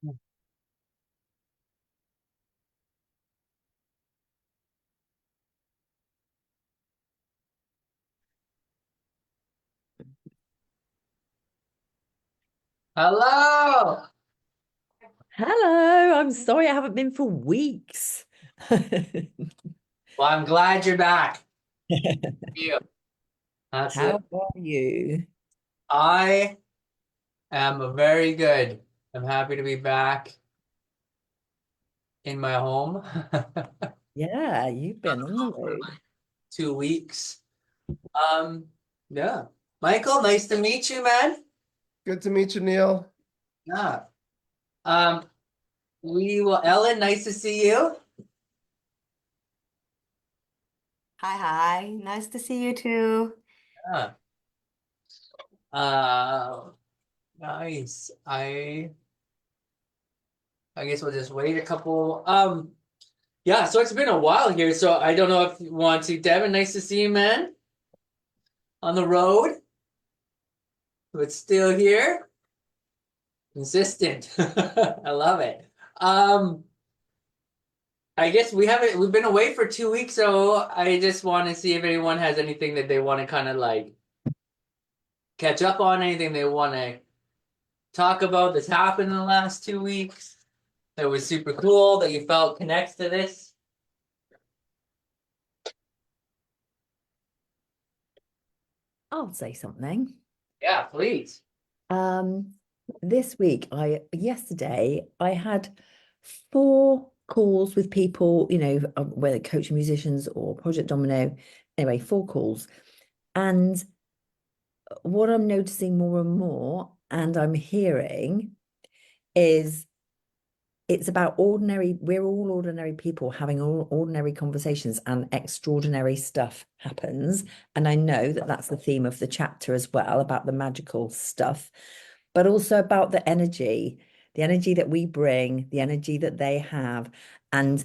Hello. Hello, I'm sorry I haven't been for weeks. Well, I'm glad you're back. You. That's How it. are you? I am very good. I'm happy to be back in my home. Yeah, you've been on the road. 2 weeks. Um, yeah. Michael, nice to meet you, man. Good to meet you, Neil. Yeah. Um, Ellen, nice to see you. Hi, hi. Nice to see you too. Yeah. Uh, nice. I guess we'll just wait a couple. Yeah, so it's been a while here, so I don't know if you want to. Devin, nice to see you, man. On the road, but still here. Consistent. I love it. Um, I guess we've been away for 2 weeks, so I just want to see if anyone has anything that they want to kind of like catch up on, anything they want to talk about that's happened in the last 2 weeks that was super cool that you felt connects to this. I'll say something. Yeah, please. Um, this week, yesterday I had 4 calls with people, whether coaching musicians or Project Domino. Anyway, 4 calls. And what I'm noticing more and more, and I'm hearing, is it's about we're all ordinary people having all ordinary conversations, and extraordinary stuff happens. And I know that that's the theme of the chapter as well, about the magical stuff, but also about the energy that we bring, the energy that they have. And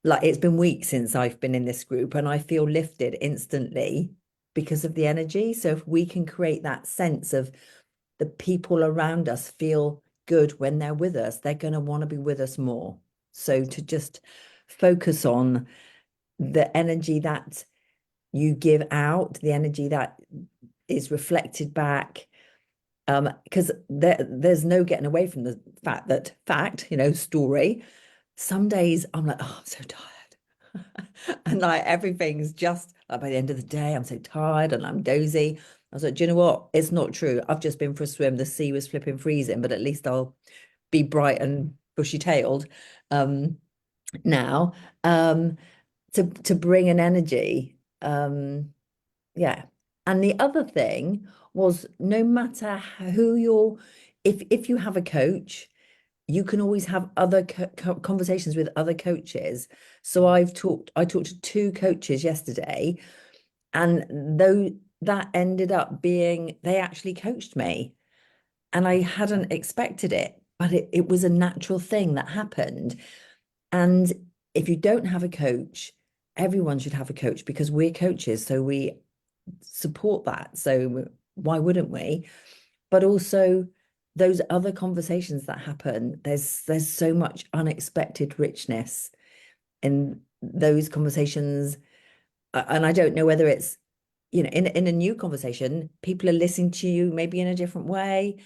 like, it's been weeks since I've been in this group, and I feel lifted instantly because of the energy. So if we can create that sense of the people around us feel good when they're with us, they're going to want to be with us more. So to just focus on the energy that you give out, the energy that is reflected back, because there's no getting away from the story. Some days I'm like, oh, I'm so tired. And like everything's just like, by the end of the day, I'm so tired and I'm dozy. I was like, do you know what? It's not true. I've just been for a swim. The sea was flipping freezing, but at least I'll be bright and bushy-tailed now. To bring an energy. Yeah. And the other thing was, no matter who you're, if you have a coach, you can always have other conversations with other coaches. So I talked to 2 coaches yesterday, and though that ended up being, they actually coached me, and I hadn't expected it, but it was a natural thing that happened. And if you don't have a coach, everyone should have a coach, because we're coaches, so we support that. So why wouldn't we? But also those other conversations that happen, there's so much unexpected richness in those conversations. And I don't know whether it's, in a new conversation, people are listening to you maybe in a different way.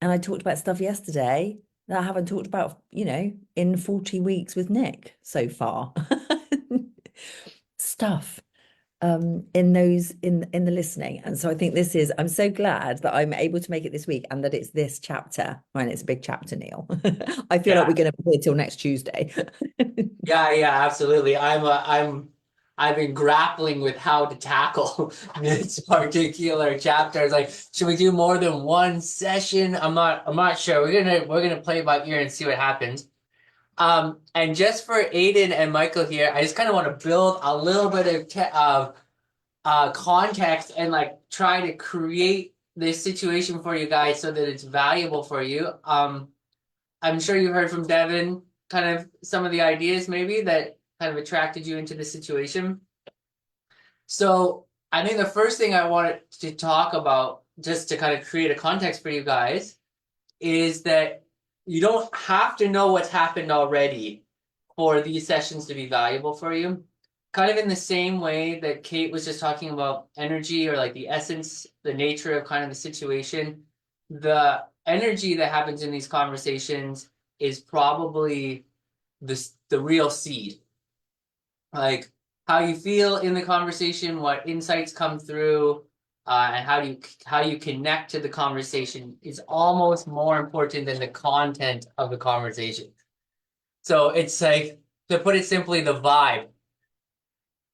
And I talked about stuff yesterday that I haven't talked about, in 40 weeks with Nick so far. Stuff in the listening. And so I think I'm so glad that I'm able to make it this week, and that it's this chapter. Well, it's a big chapter, Neil. I feel like Yeah. we're going to be here till next Tuesday. Yeah, absolutely. I've been grappling with how to tackle this particular chapter. It's like, should we do more than one session? I'm not sure. We're gonna play it by ear and see what happens. And just for Aiden and Michael here, I just kind of want to build a little bit of context and like try to create this situation for you guys so that it's valuable for you. I'm sure you heard from Devin kind of some of the ideas maybe that kind of attracted you into the situation. So I think the first thing I wanted to talk about, just to kind of create a context for you guys, is that you don't have to know what's happened already for these sessions to be valuable for you. Kind of in the same way that Kate was just talking about energy, or like the essence, the nature of kind of the situation. The energy that happens in these conversations is probably the real seed. Like how you feel in the conversation, what insights come through, and how you connect to the conversation is almost more important than the content of the conversation. So it's like, to put it simply, the vibe.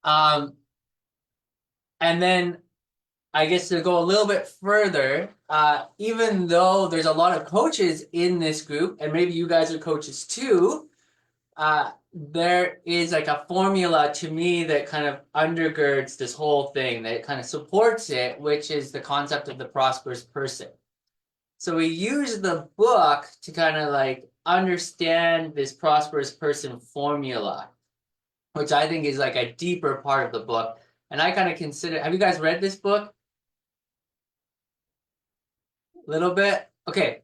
And then I guess to go a little bit further, even though there's a lot of coaches in this group, and maybe you guys are coaches too, there is like a formula to me that kind of undergirds this whole thing, that kind of supports it, which is the concept of the prosperous person. So we use the book to kind of like understand this prosperous person formula, which I think is like a deeper part of the book. And I kind of consider, have you guys read this book? A little bit? Okay.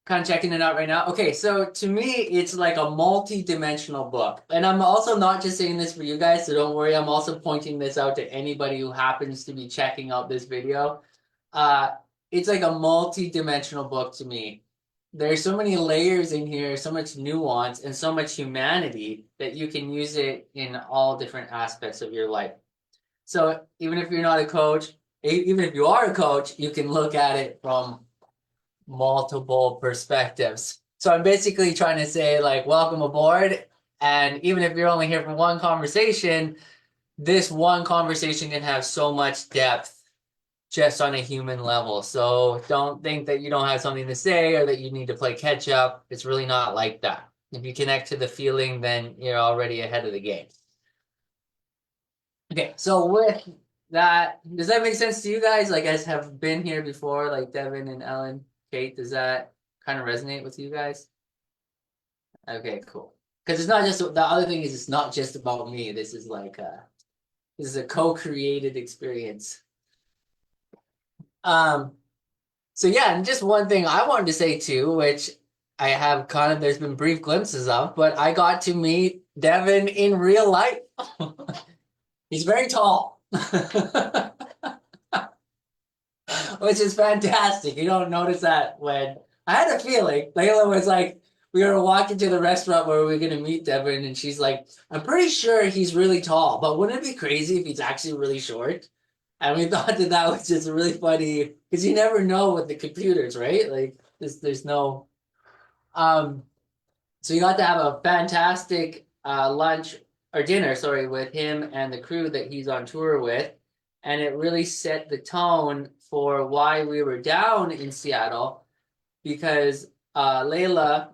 Kind of checking it out right now. Okay, so to me, it's like a multi-dimensional book. And I'm also not just saying this for you guys, so don't worry. I'm also pointing this out to anybody who happens to be checking out this video. It's like a multi-dimensional book to me. There's so many layers in here, so much nuance, and so much humanity that you can use it in all different aspects of your life. So even if you're not a coach, even if you are a coach, you can look at it from multiple perspectives. So I'm basically trying to say, like, welcome aboard. And even if you're only here for one conversation, this one conversation can have so much depth just on a human level. So don't think that you don't have something to say or that you need to play catch up. It's really not like that. If you connect to the feeling, then you're already ahead of the game. Okay, so with that, does that make sense to you guys? Like, guys have been here before, like Devin and Ellen, Kate, does that kind of resonate with you guys? Okay, cool. Because it's not just, the other thing is, it's not just about me. This is like this is a co-created experience. So yeah, and just one thing I wanted to say too, which I have kind of, there's been brief glimpses of, but I got to meet Devin in real life. He's very tall, which is fantastic. You don't notice that when I had a feeling. Layla was like, we were walking to the restaurant where we were going to meet Devin, and she's like, I'm pretty sure he's really tall, but wouldn't it be crazy if he's actually really short? And we thought that that was just really funny because you never know with the computers, right? Like, there's no. So you got to have a fantastic lunch or dinner, sorry, with him and the crew that he's on tour with. And it really set the tone for why we were down in Seattle, because Layla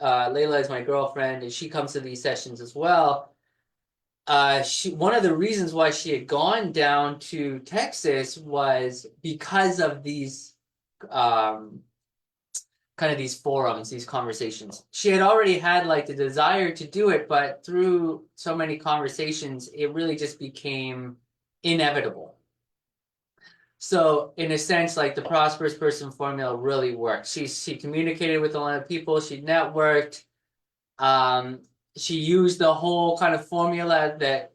is my girlfriend, and she comes to these sessions as well. One of the reasons why she had gone down to Texas was because of these kind of these forums, these conversations. She had already had like the desire to do it, but through so many conversations, it really just became inevitable. So in a sense, like the prosperous person formula really worked. She communicated with a lot of people, she networked, she used the whole kind of formula that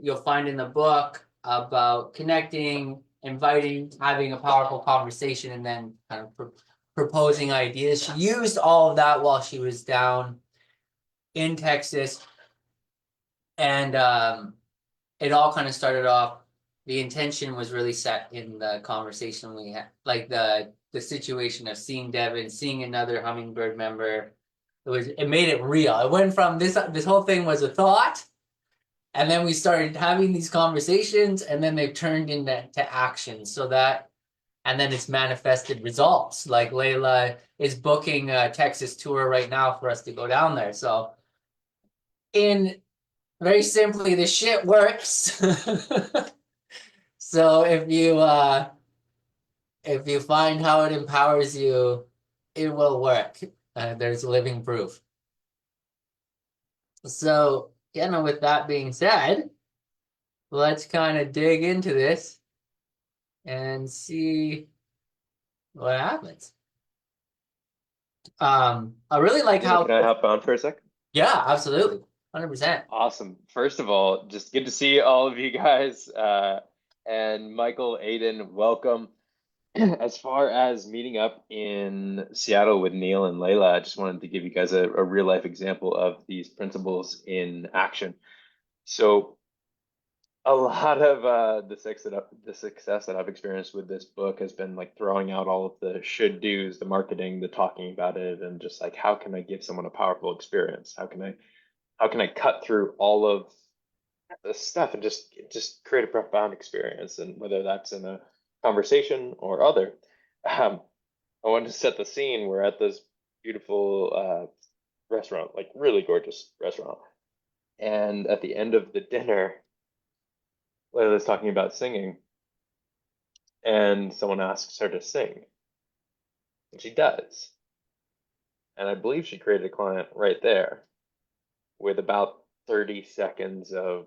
you'll find in the book about connecting, inviting, having a powerful conversation, and then kind of proposing ideas. She used all of that while she was down in Texas. And it all kind of started off, the intention was really set in the conversation we had, like the situation of seeing Devin, seeing another Hummingbird member. It made it real. It went from this whole thing was a thought, and then we started having these conversations, and then they've turned into action. So that, and then it's manifested results. Like Layla is booking a Texas tour right now for us to go down there. So in very simply, the shit works. So if you find how it empowers you, it will work. There's living proof. So, with that being said, let's kind of dig into this and see what happens. I really like Yeah, how, can I hop on for a sec? yeah, absolutely, 100%. Awesome. First of all, just good to see all of you guys. And Michael, Aiden, welcome. As far as meeting up in Seattle with Neil and Layla, I just wanted to give you guys a real life example of these principles in action. So a lot of the success that I've experienced with this book has been like throwing out all of the should do's, the marketing, the talking about it, and just like how can I give someone a powerful experience? How can I cut through all of the stuff and just create a profound experience? And whether that's in a conversation or other, I wanted to set the scene. We're at this beautiful restaurant, like really gorgeous restaurant, and at the end of the dinner, Layla's talking about singing, and someone asks her to sing, and she does. And I believe she created a client right there with about 30 seconds of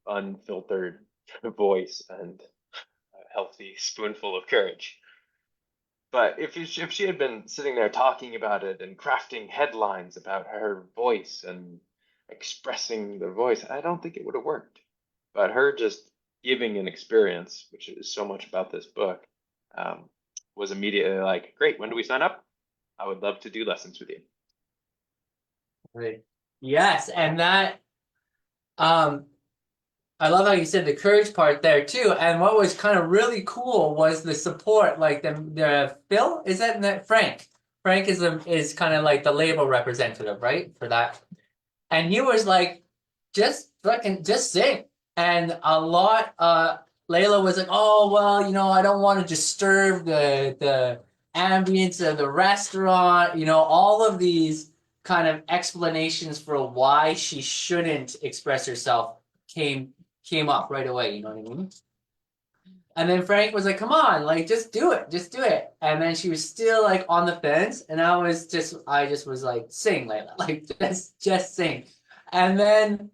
unfiltered voice and a healthy spoonful of courage. But if she had been sitting there talking about it and crafting headlines about her voice and expressing the voice, I don't think it would have worked. But her just giving an experience, which is so much about this book, was immediately like, great, when do we sign up? I would love to do lessons with you. Right. Yes, and that um I love how you said the courage part there too. And what was kind of really cool was the support, like the Phil, is that Frank? Frank is kind of like the label representative, right? For that. And he was like, just sing. And a lot Layla was like, oh well, I don't want to disturb the ambience of the restaurant, all of these kind of explanations for why she shouldn't express herself came up right away, you know what I mean? And then Frank was like, come on, like just do it, just do it. And then she was still like on the fence, and I just was like, sing, Layla, like just sing. And then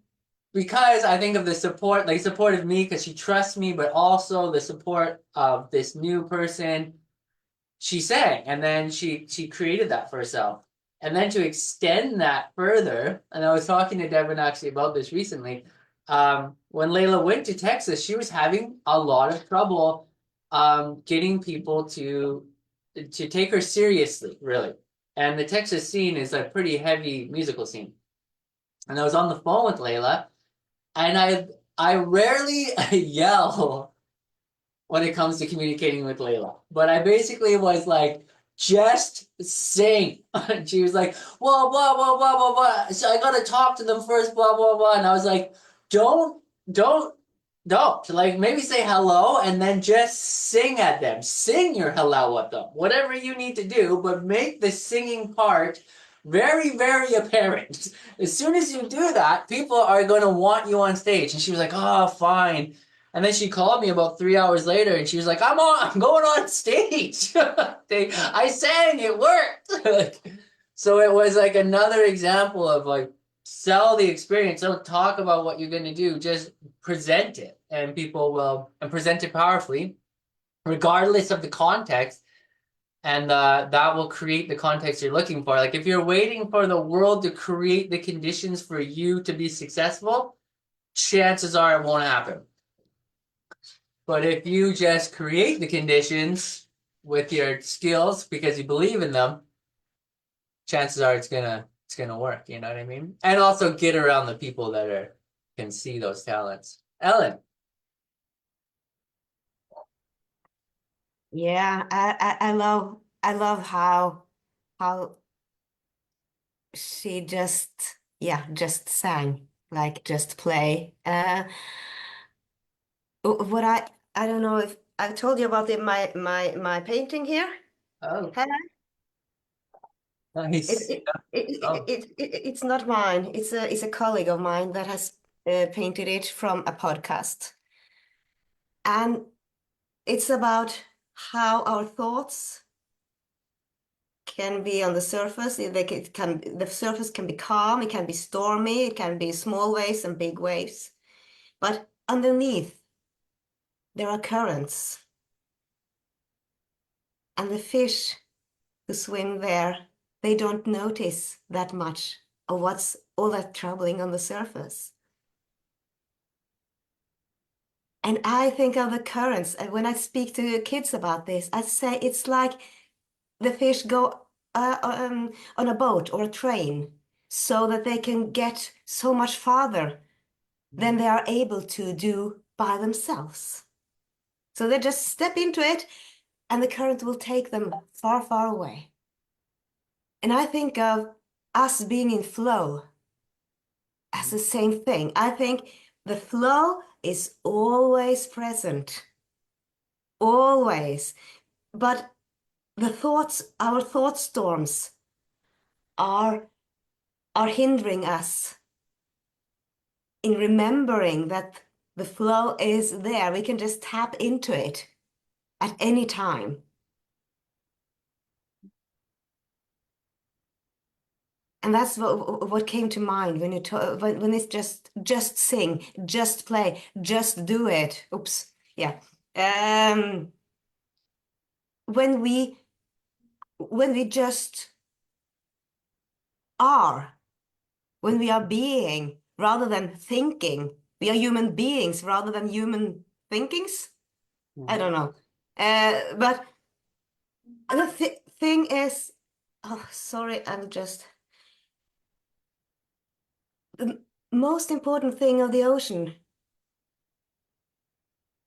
because I think of the support, like support of me because she trusts me, but also the support of this new person, she sang, and then she created that for herself. And then to extend that further, and I was talking to Devin actually about this recently. When Layla went to Texas, she was having a lot of trouble getting people to take her seriously, really. And the Texas scene is a pretty heavy musical scene. And I was on the phone with Layla, and I rarely yell when it comes to communicating with Layla. But I basically was like, just sing. And she was like, blah, blah, blah, blah, blah, blah. So I gotta talk to them first, blah, blah, blah. And I was like, don't, don't, don't. Like maybe say hello and then just sing at them. Sing your hello at them. Whatever you need to do, but make the singing part very, very apparent. As soon as you do that, people are going to want you on stage. And she was like, oh, fine. And then she called me about 3 hours later, and she was like, I'm going on stage. I sang, it worked." So it was like another example of like, sell the experience. Don't talk about what you're going to do. Just present it, and people will, and present it powerfully, regardless of the context. And that will create the context you're looking for. Like if you're waiting for the world to create the conditions for you to be successful, chances are it won't happen. But if you just create the conditions with your skills because you believe in them, chances are it's gonna work. You know what I mean? And also get around the people that can see those talents. Ellen. Yeah, I love how she just sang, like just play. What I don't know if I told you about my painting here. Oh, Have It, nice. it, it, Oh, it's not mine. It's a colleague of mine that has painted it from a podcast. And it's about how our thoughts can be on the surface. The surface can be calm, it can be stormy, it can be small waves and big waves. But underneath, there are currents. And the fish who swim there they don't notice that much of what's all that troubling on the surface. And I think of the currents, and when I speak to kids about this, I say it's like the fish go on a boat or a train so that they can get so much farther than they are able to do by themselves. So they just step into it and the current will take them far, far away. And I think of us being in flow as the same thing. I think the flow is always present, always. But the thoughts, our thought storms are hindering us in remembering that the flow is there. We can just tap into it at any time. And that's what came to mind when you when it's just sing, just play, just do it. Oops, yeah. When we just are, when we are being rather than thinking, we are human beings rather than human thinkings. I don't know. But the thing is, oh, sorry, I'm just. The most important thing of the ocean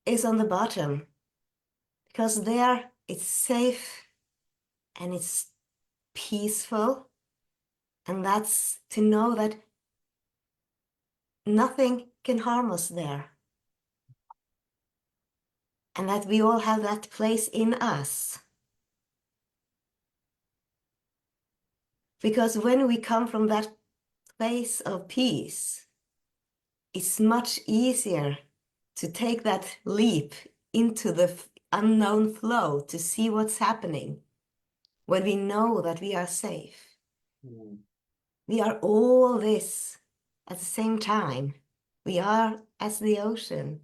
is on the bottom, because there it's safe and it's peaceful, and that's to know that nothing can harm us there, and that we all have that place in us. Because when we come from that place of peace, it's much easier to take that leap into the unknown flow to see what's happening when we know that we are safe. We are all this at the same time. We are as the ocean.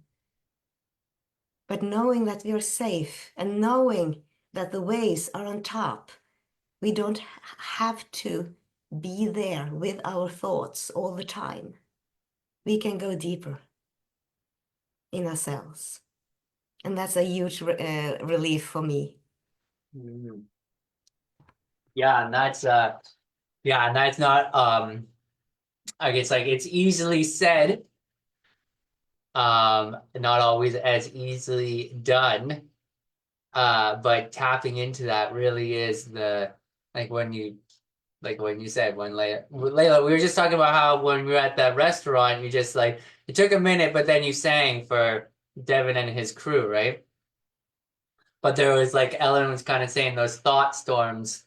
But knowing that we are safe and knowing that the waves are on top, we don't have to be there with our thoughts all the time. We can go deeper in ourselves. And that's a huge relief for me. Yeah, and that's not I guess like it's easily said, not always as easily done. But tapping into that really is the when you said when Layla, we were just talking about how when we were at that restaurant, you just it took a minute, but then you sang for Devin and his crew, right? But there was Ellen was kind of saying those thought storms,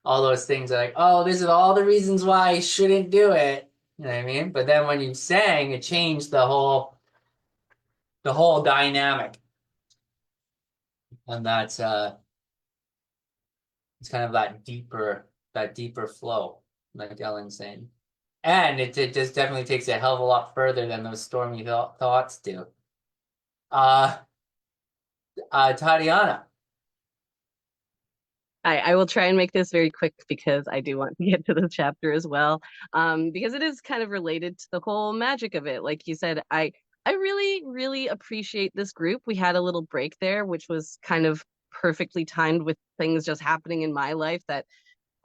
all those things are oh, this is all the reasons why I shouldn't do it. You know what I mean? But then when you sang, it changed the whole dynamic. And that's it's kind of that deeper flow, like Ellen's saying. And it just definitely takes a hell of a lot further than those stormy thoughts do. Tatiana. I will try and make this very quick because I do want to get to the chapter as well. Because it is kind of related to the whole magic of it. Like you said, I really, really appreciate this group. We had a little break there, which was kind of perfectly timed with things just happening in my life that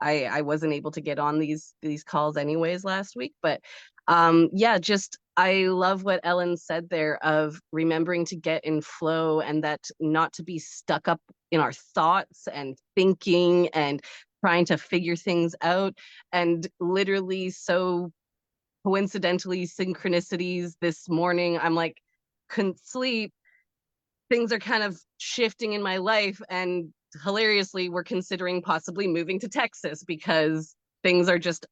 I wasn't able to get on these calls anyways last week. But yeah, just I love what Ellen said there of remembering to get in flow and that not to be stuck up in our thoughts and thinking and trying to figure things out. And literally, so coincidentally, synchronicities this morning, I'm couldn't sleep. Things are kind of shifting in my life, and hilariously, we're considering possibly moving to Texas because things are just,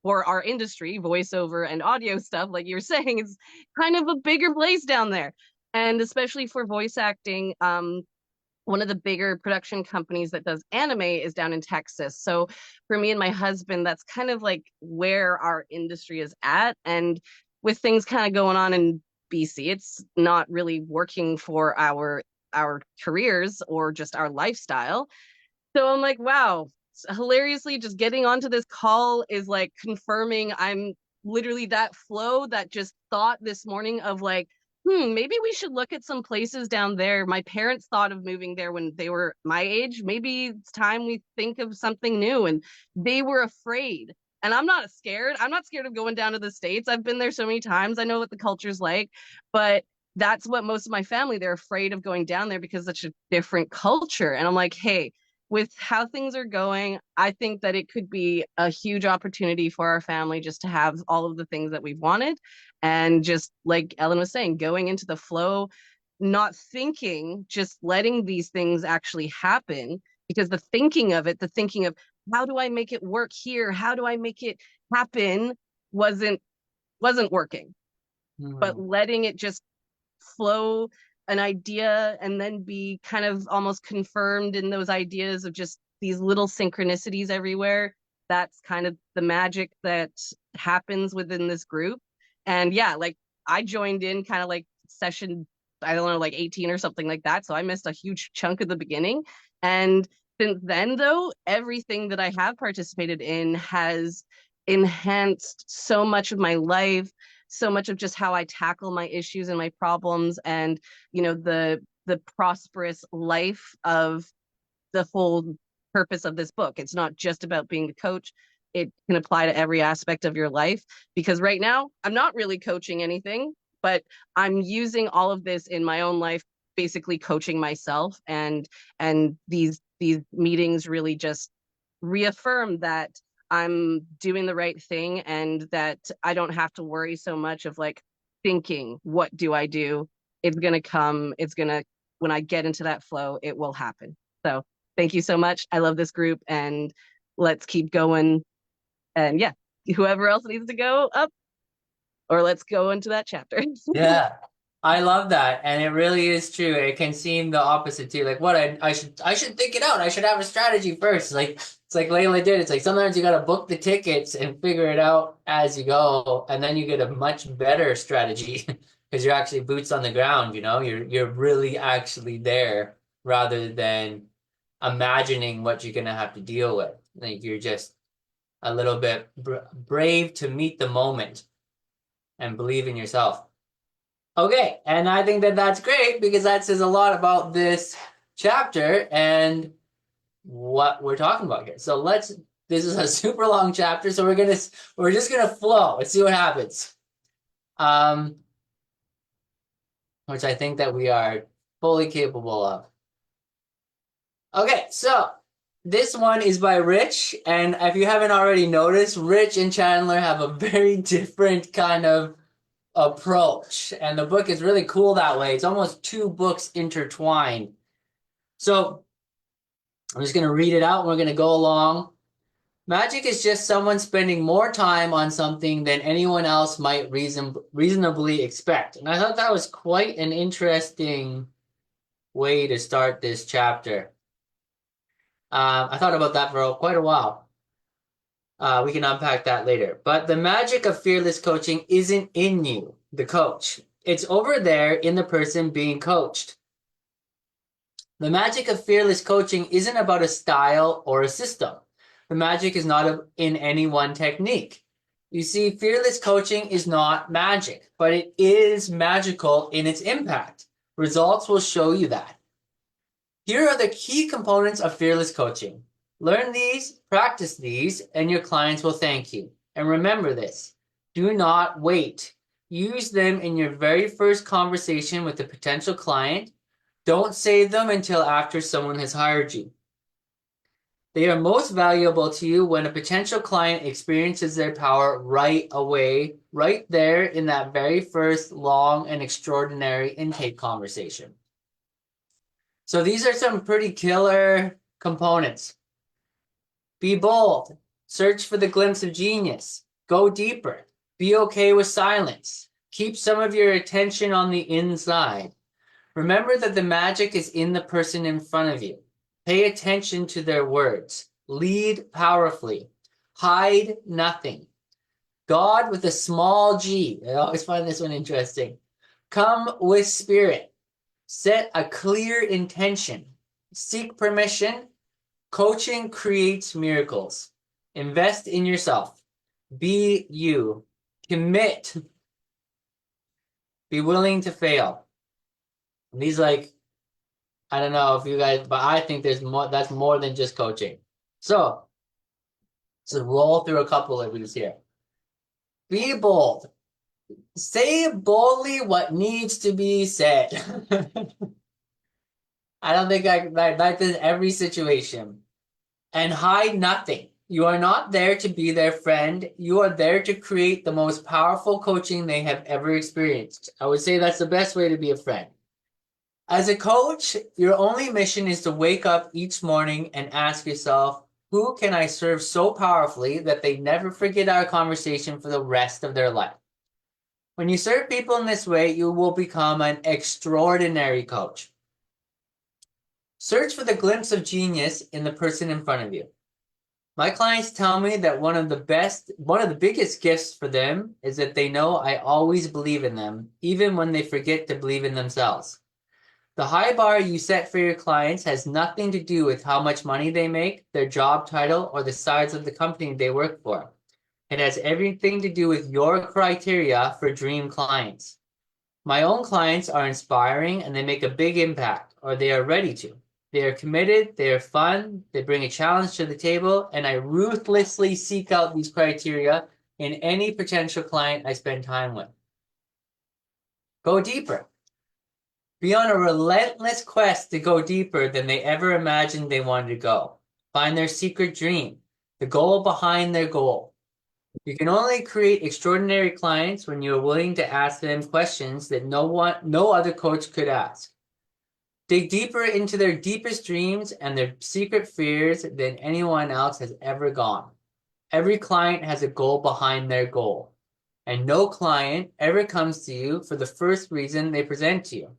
for our industry, voiceover and audio stuff, like you're saying, it's kind of a bigger place down there. And especially for voice acting, one of the bigger production companies that does anime is down in Texas. So for me and my husband, that's kind of where our industry is at. And with things kind of going on in BC, it's not really working for our careers or just our lifestyle. So I'm wow, hilariously, just getting onto this call is like confirming I'm literally that flow, that just thought this morning of like, maybe we should look at some places down there. My parents thought of moving there when they were my age. Maybe it's time we think of something new. And they were afraid. And I'm not scared. I'm not scared of going down to the States. I've been there so many times. I know what the culture's like. But that's what most of my family, they're afraid of going down there because it's a different culture. And I'm like, hey, with how things are going, I think that it could be a huge opportunity for our family just to have all of the things that we've wanted. And just like Ellen was saying, going into the flow, not thinking, just letting these things actually happen. Because the thinking of it, the thinking of how do I make it work here? How do I make it happen wasn't working. But letting it just flow, an idea, and then be kind of almost confirmed in those ideas of just these little synchronicities everywhere. That's kind of the magic that happens within this group. And yeah, like I joined in kind of like session, I don't know, like 18 or something like that. So I missed a huge chunk of the beginning. And since then, though, everything that I have participated in has enhanced so much of my life, so much of just how I tackle my issues and my problems, and the prosperous life of the whole purpose of this book. It's not just about being the coach. It can apply to every aspect of your life, because right now I'm not really coaching anything, but I'm using all of this in my own life, basically coaching myself, and these meetings really just reaffirm that I'm doing the right thing, and that I don't have to worry so much of like thinking, what do I do? It's going to come. When I get into that flow, it will happen. So thank you so much. I love this group, and let's keep going. And yeah, whoever else needs to go up, or let's go into that chapter. Yeah, I love that, and it really is true. It can seem the opposite too. Like, what I should think it out. I should have a strategy first. Like it's like Layla did. It's like sometimes you gotta book the tickets and figure it out as you go, and then you get a much better strategy because you're actually boots on the ground. You're really actually there rather than imagining what you're gonna have to deal with. Like you're just a little bit brave to meet the moment and believe in yourself. Okay, and I think that that's great because that says a lot about this chapter and what we're talking about here. So this is a super long chapter, so we're just gonna flow. Let's see what happens. Which I think that we are fully capable of. Okay, so this one is by Rich, and if you haven't already noticed, Rich and Chandler have a very different kind of approach, and the book is really cool that way. It's almost two books intertwined. So I'm just going to read it out and we're going to go along. Magic is just someone spending more time on something than anyone else might reasonably expect. And I thought that was quite an interesting way to start this chapter. I thought about that for quite a while. We can unpack that later. But the magic of fearless coaching isn't in you, the coach. It's over there in the person being coached. The magic of fearless coaching isn't about a style or a system. The magic is not in any one technique. You see, fearless coaching is not magic, but it is magical in its impact. Results will show you that. Here are the key components of fearless coaching. Learn these, practice these, and your clients will thank you. And remember this, do not wait. Use them in your very first conversation with a potential client. Don't save them until after someone has hired you. They are most valuable to you when a potential client experiences their power right away, right there in that very first long and extraordinary intake conversation. So these are some pretty killer components. Be bold. Search for the glimpse of genius. Go deeper. Be okay with silence. Keep some of your attention on the inside. Remember that the magic is in the person in front of you. Pay attention to their words. Lead powerfully. Hide nothing. God with a small g. I always find this one interesting. Come with spirit. Set a clear intention. Seek permission. Coaching creates miracles. Invest in yourself. Be you. Commit. Be willing to fail. And these, like, I don't know if you guys, but I think there's more, that's more than just coaching. So, let's roll through a couple of these here. Be bold. Say boldly what needs to be said. I don't think that's in every situation. And hide nothing. You are not there to be their friend. You are there to create the most powerful coaching they have ever experienced. I would say that's the best way to be a friend. As a coach, your only mission is to wake up each morning and ask yourself, who can I serve so powerfully that they never forget our conversation for the rest of their life? When you serve people in this way, you will become an extraordinary coach. Search for the glimpse of genius in the person in front of you. My clients tell me that one of the biggest gifts for them is that they know I always believe in them, even when they forget to believe in themselves. The high bar you set for your clients has nothing to do with how much money they make, their job title, or the size of the company they work for. It has everything to do with your criteria for dream clients. My own clients are inspiring and they make a big impact, or they are ready to. They are committed, they are fun, they bring a challenge to the table, and I ruthlessly seek out these criteria in any potential client I spend time with. Go deeper. Be on a relentless quest to go deeper than they ever imagined they wanted to go. Find their secret dream, the goal behind their goal. You can only create extraordinary clients when you are willing to ask them questions that no other coach could ask. Dig deeper into their deepest dreams and their secret fears than anyone else has ever gone. Every client has a goal behind their goal, and no client ever comes to you for the first reason they present to you.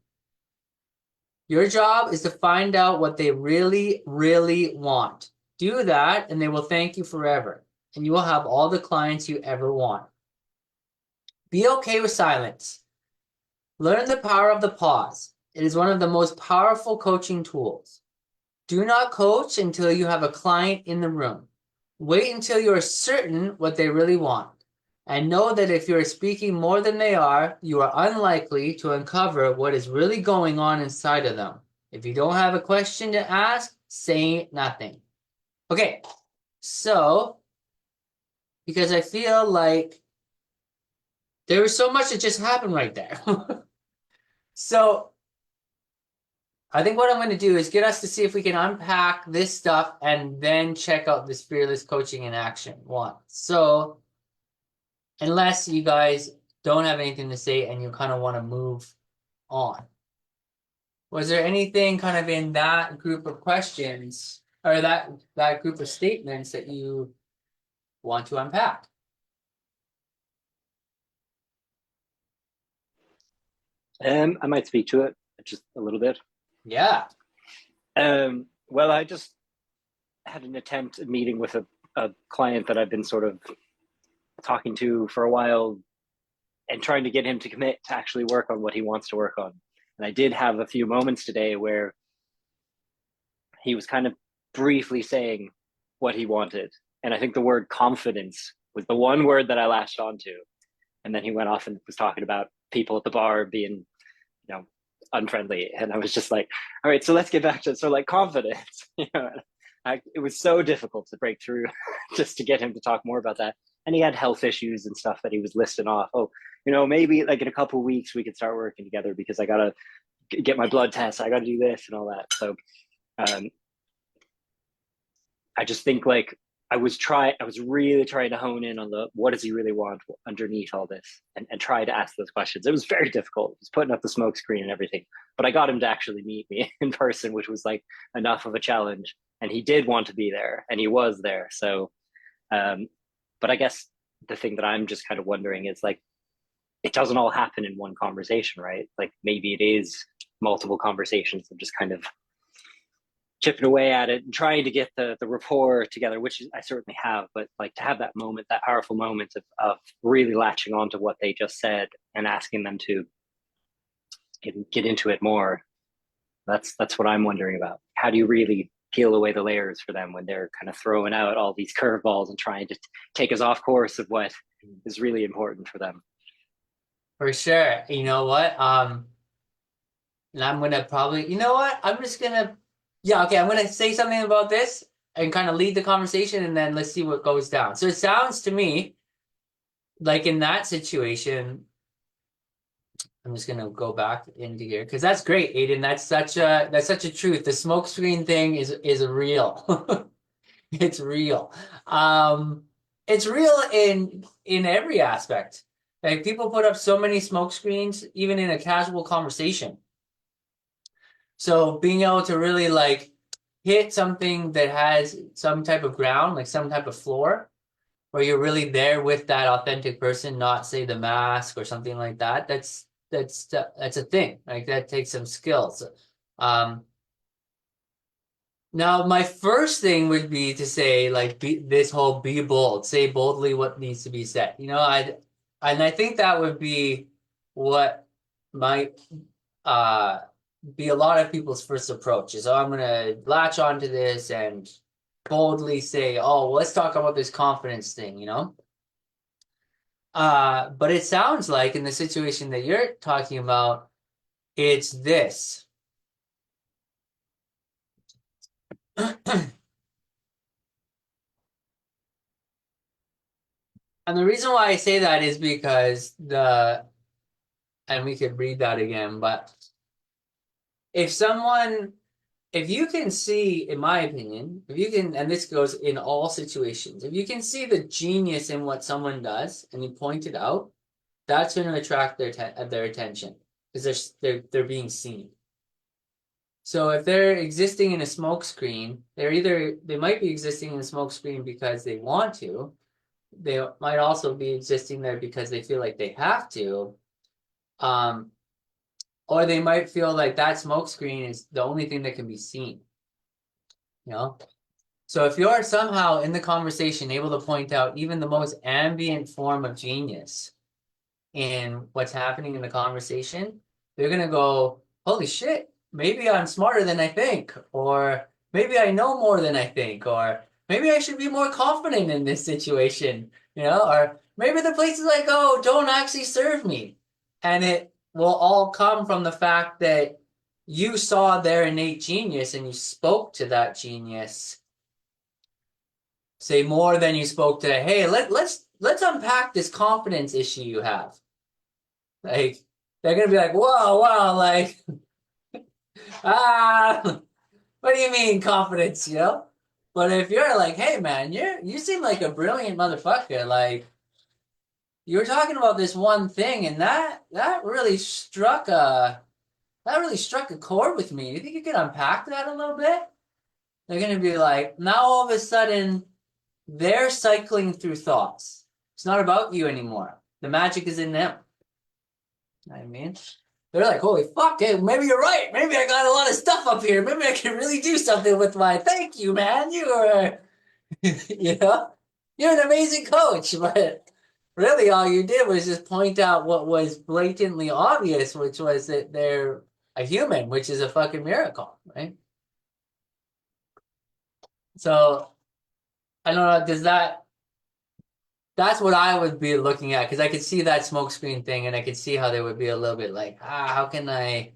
Your job is to find out what they really, really want. Do that, and they will thank you forever, and you will have all the clients you ever want. Be okay with silence. Learn the power of the pause. It is one of the most powerful coaching tools. Do not coach until you have a client in the room. Wait until you are certain what they really want. And know that if you are speaking more than they are, you are unlikely to uncover what is really going on inside of them. If you don't have a question to ask, say nothing. Okay, so, because I feel like there was so much that just happened right there. So, I think what I'm going to do is get us to see if we can unpack this stuff and then check out this Fearless Coaching in Action one. So, unless you guys don't have anything to say and you kind of want to move on. Was there anything kind of in that group of questions or that group of statements that you want to unpack? I might speak to it just a little bit. Yeah. Well, I just had an attempt at meeting with a client that I've been sort of talking to for a while and trying to get him to commit to actually work on what he wants to work on. And I did have a few moments today where he was kind of briefly saying what he wanted. And I think the word confidence was the one word that I latched onto. And then he went off and was talking about people at the bar being, unfriendly. And I was just like, all right, so let's get back to so like confidence. It was so difficult to break through just to get him to talk more about that. And he had health issues and stuff that he was listing off. Oh, maybe like in a couple of weeks we could start working together because I got to get my blood test. I got to do this and all that. So I just think like I was really trying to hone in on what does he really want underneath all this and try to ask those questions. It was very difficult. It was putting up the smoke screen and everything, but I got him to actually meet me in person, which was like enough of a challenge. And he did want to be there and he was there. So, but I guess the thing that I'm just kind of wondering is like, it doesn't all happen in one conversation, right? Like maybe it is multiple conversations of just kind of chipping away at it and trying to get the rapport together, which I certainly have, but like to have that moment, that powerful moment of really latching on to what they just said and asking them to get into it more. That's what I'm wondering about. How do you really peel away the layers for them when they're kind of throwing out all these curveballs and trying to take us off course of what is really important for them. For sure. You know what? And I'm gonna probably, you know what? I'm just gonna, yeah, okay, I'm gonna say something about this and kind of lead the conversation, and then let's see what goes down. So it sounds to me like in that situation, I'm just gonna go back into here because that's great, Aiden. That's such a truth. The smokescreen thing is real. It's real. It's real in every aspect. Like people put up so many smoke screens, even in a casual conversation. So being able to really like hit something that has some type of ground, like some type of floor, where you're really there with that authentic person, not say the mask or something like that. That's a thing. Like that takes some skills. Now my first thing would be to say like this whole be bold, say boldly what needs to be said. You know, I think that would be what might be a lot of people's first approach is, oh, I'm gonna latch onto this and boldly say, oh, well, let's talk about this confidence thing, you know? But it sounds like in the situation that you're talking about, it's this. And the reason why I say that is because and we could read that again, but if you can see, in my opinion, if you can, and this goes in all situations, if you can see the genius in what someone does and you point it out, that's going to attract their attention because they're being seen. So if they're existing in a smoke screen, they might be existing in a smoke screen because they want to. They might also be existing there because they feel like they have to. Or they might feel like that smoke screen is the only thing that can be seen. You know? So if you're somehow in the conversation able to point out even the most ambient form of genius in what's happening in the conversation, they're gonna go, holy shit, maybe I'm smarter than I think, or maybe I know more than I think, or maybe I should be more confident in this situation, you know, or maybe the places I go don't actually serve me. And it will all come from the fact that you saw their innate genius and you spoke to that genius, say more than you spoke to, hey, let's unpack this confidence issue you have. Like they're gonna be like, whoa, like what do you mean confidence, you know? But if you're like, hey man, you seem like a brilliant motherfucker, like you were talking about this one thing and that really struck a chord with me. You think you could unpack that a little bit? They're gonna be like, now all of a sudden they're cycling through thoughts. It's not about you anymore. The magic is in them. You know what I mean? They're like, holy fuck, hey, maybe you're right. Maybe I got a lot of stuff up here. Maybe I can really do something with my, thank you, man. You are, you know, you're an amazing coach. But really all you did was just point out what was blatantly obvious, which was that they're a human, which is a fucking miracle, right? So I don't know, that's what I would be looking at, because I could see that smoke screen thing and I could see how they would be a little bit like, how can I,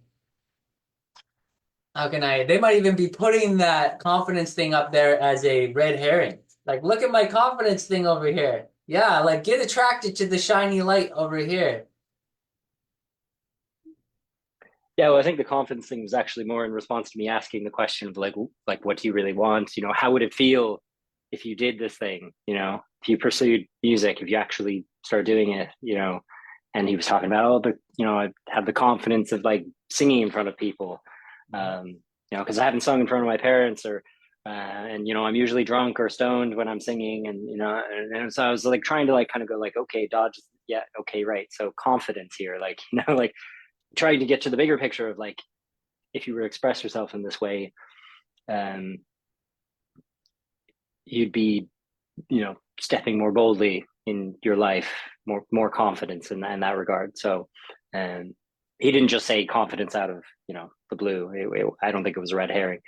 they might even be putting that confidence thing up there as a red herring. Like, look at my confidence thing over here. Yeah, like get attracted to the shiny light over here. Yeah, well, I think the confidence thing was actually more in response to me asking the question of like what do you really want? You know, how would it feel if you did this thing? You know, if you pursued music, if you actually started doing it, you know. And he was talking about, oh, but you know, I have the confidence of like singing in front of people, you know, because I haven't sung in front of my parents, or and you know, I'm usually drunk or stoned when I'm singing, and you know, and so I was like trying to like kind of go like, okay, dodge, yeah, okay, right. So confidence here, like you know, like trying to get to the bigger picture of like, if you were to express yourself in this way, you'd be, you know, stepping more boldly in your life, more confidence in that regard. So he didn't just say confidence out of, you know, the blue. I don't think it was a red herring.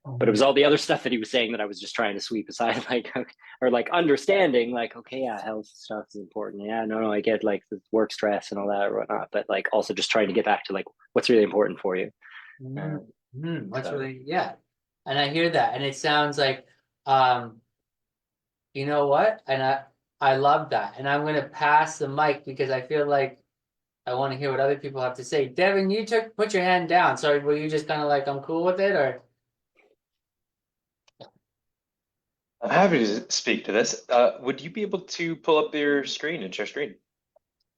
But it was all the other stuff that he was saying that I was just trying to sweep aside, like, or like understanding, like, okay, yeah, health stuff is important. Yeah, no, I get like the work stress and all that or whatnot, but like also just trying to get back to like what's really important for you. That's So- really, yeah. And I hear that. And it sounds like, um, you know what? And I love that. And I'm gonna pass the mic because I feel like I want to hear what other people have to say. Devin, you put your hand down. So were you just kind of like, I'm cool with it, or? I'm happy to speak to this. Would you be able to pull up your screen and share screen?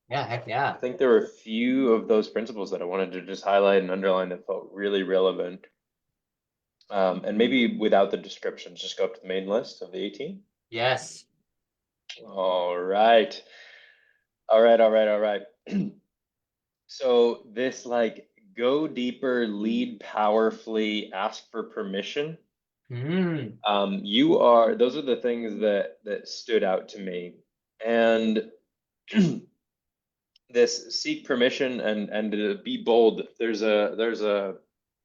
Yeah, heck I yeah. think there were a few of those principles that I wanted to just highlight and underline that felt really relevant. And maybe without the descriptions, just go up to the main list of the 18. Yes. All right. All right. So this like go deeper, lead powerfully, ask for permission. Those are the things that stood out to me. And this seek permission and to be bold, there's a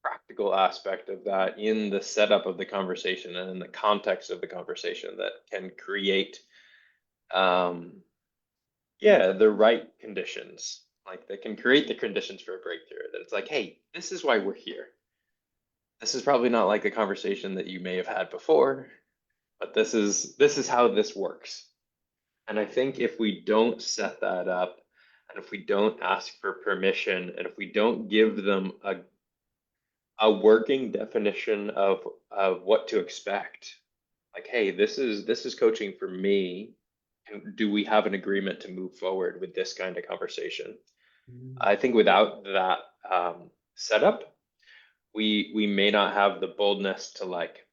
practical aspect of that in the setup of the conversation and in the context of the conversation that can create the right conditions. Like they can create the conditions for a breakthrough. That it's like, hey, this is why we're here. This is probably not like a conversation that you may have had before, but this is how this works. And I think if we don't set that up, and if we don't ask for permission, and if we don't give them a working definition of what to expect, like, hey, this is coaching for me. Do we have an agreement to move forward with this kind of conversation? I think without that setup, we may not have the boldness to like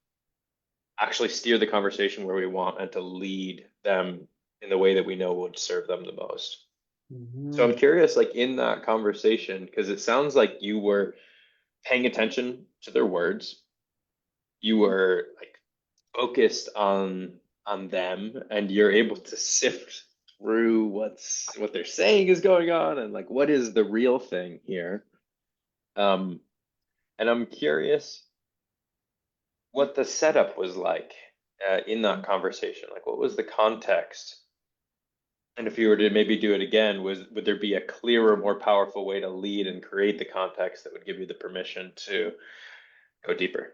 actually steer the conversation where we want and to lead them in the way that we know would serve them the most. So I'm curious, like in that conversation, because it sounds like you were paying attention to their words, you were like focused on them, and you're able to sift through what they're saying is going on and like what is the real thing here. And I'm curious what the setup was like in that conversation. Like, what was the context? And if you were to maybe do it again, would there be a clearer, more powerful way to lead and create the context that would give you the permission to go deeper?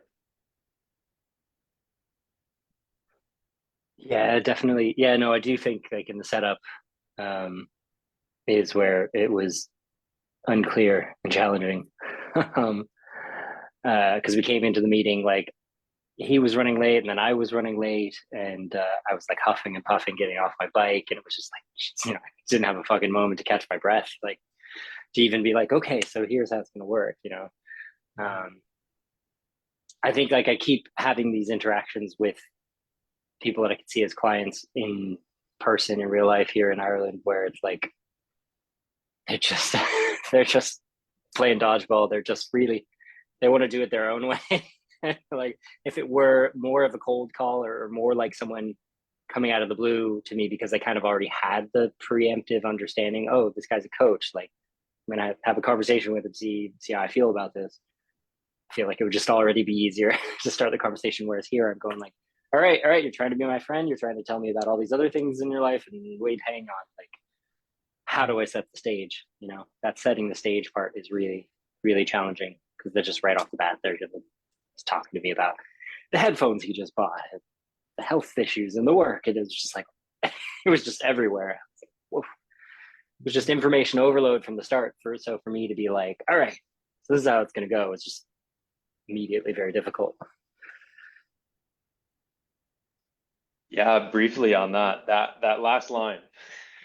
Yeah, definitely. Yeah, no, I do think like in the setup is where it was unclear and challenging. Because we came into the meeting like he was running late and then I was running late and I was like huffing and puffing getting off my bike, and it was just like, I didn't have a fucking moment to catch my breath, like to even be like, okay, so here's how it's going to work. I think like I keep having these interactions with people that I could see as clients in person in real life here in Ireland, where it's like they're just playing dodgeball. They're just really, they want to do it their own way. Like if it were more of a cold call or more like someone coming out of the blue to me because I kind of already had the preemptive understanding, oh, this guy's a coach, like I'm gonna have a conversation with him, see how I feel about this. I feel like it would just already be easier to start the conversation. Whereas here I'm going like, all right, you're trying to be my friend, you're trying to tell me about all these other things in your life, and wait, hang on, like how do I set the stage? That setting the stage part is really, really challenging because they're just right off the bat, they're just talking to me about the headphones he just bought, the health issues and the work. And it was just like, it was just everywhere. Like, it was just information overload from the start. So for me to be like, all right, so this is how it's going to go, it's just immediately very difficult. Yeah, briefly on that last line,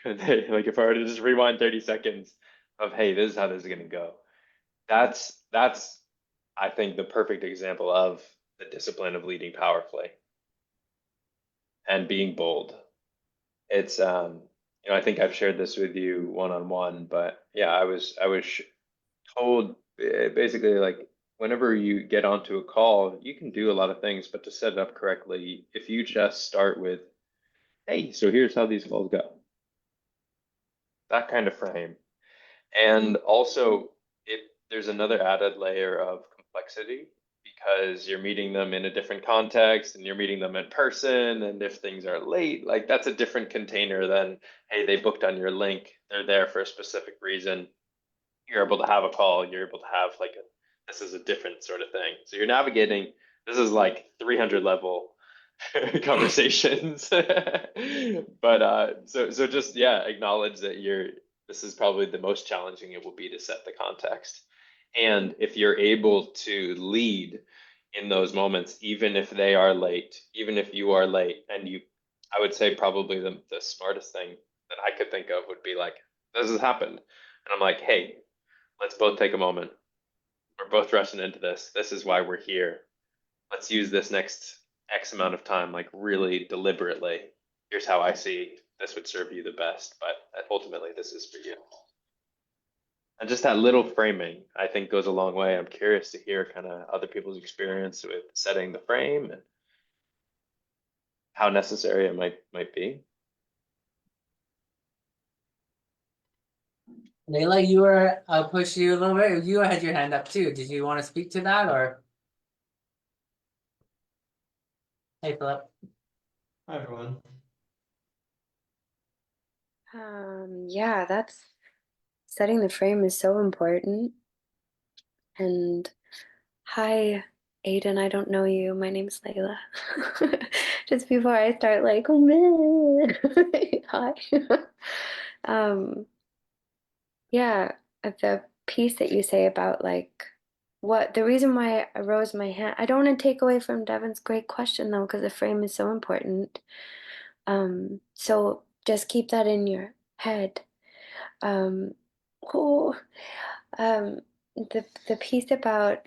like if I were to just rewind 30 seconds of, hey, this is how this is going to go. That's I think the perfect example of the discipline of leading powerfully and being bold. It's I think I've shared this with you one-on-one, but yeah, I was told basically like whenever you get onto a call, you can do a lot of things, but to set it up correctly, if you just start with, hey, so here's how these calls go, that kind of frame. And also there's another added layer of complexity because you're meeting them in a different context and you're meeting them in person. And if things are late, like that's a different container than, hey, they booked on your link, they're there for a specific reason. You're able to have a call, you're able to have like this is a different sort of thing. So you're navigating, this is like 300 level conversations. But so just yeah, acknowledge that this is probably the most challenging it will be to set the context. And if you're able to lead in those moments, even if they are late, even if you are late, and I would say probably the smartest thing that I could think of would be like, this has happened. And I'm like, hey, let's both take a moment. We're both rushing into this. This is why we're here. Let's use this next X amount of time, like really deliberately. Here's how I see this would serve you the best, but ultimately this is for you. And just that little framing, I think, goes a long way. I'm curious to hear kind of other people's experience with setting the frame and how necessary it might be. Layla, you were, I'll push you a little bit. You had your hand up too. Did you want to speak to that or? Hey, Philip. Hi, everyone. Yeah, that's setting the frame is so important. And hi, Aiden, I don't know you. My name's Layla. Just before I start, like, oh man, hi. Yeah, the piece that you say about like what the reason why I rose my hand, I don't want to take away from Devin's great question though, because the frame is so important. So just keep that in your head. Um, oh, the piece about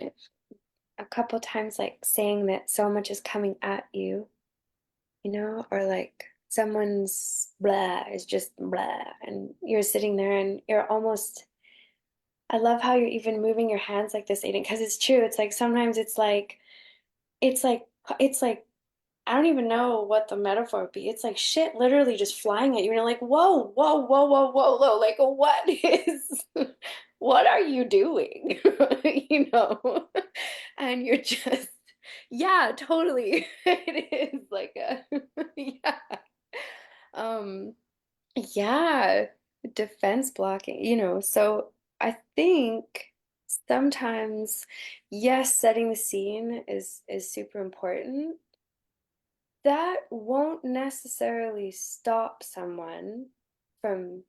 a couple times like saying that so much is coming at you, or like someone's blah is just blah, and you're sitting there and you're almost. I love how you're even moving your hands like this, Aiden, because it's true. It's like sometimes it's like it's like I don't even know what the metaphor would be. It's like shit literally just flying at you. And you're like, whoa, whoa, whoa, whoa, whoa, whoa. Like, what is, what are you doing? You know? And you're just, yeah, totally. It is like a, yeah. Um, yeah, defense blocking, So I think sometimes, yes, setting the scene is super important. That won't necessarily stop someone from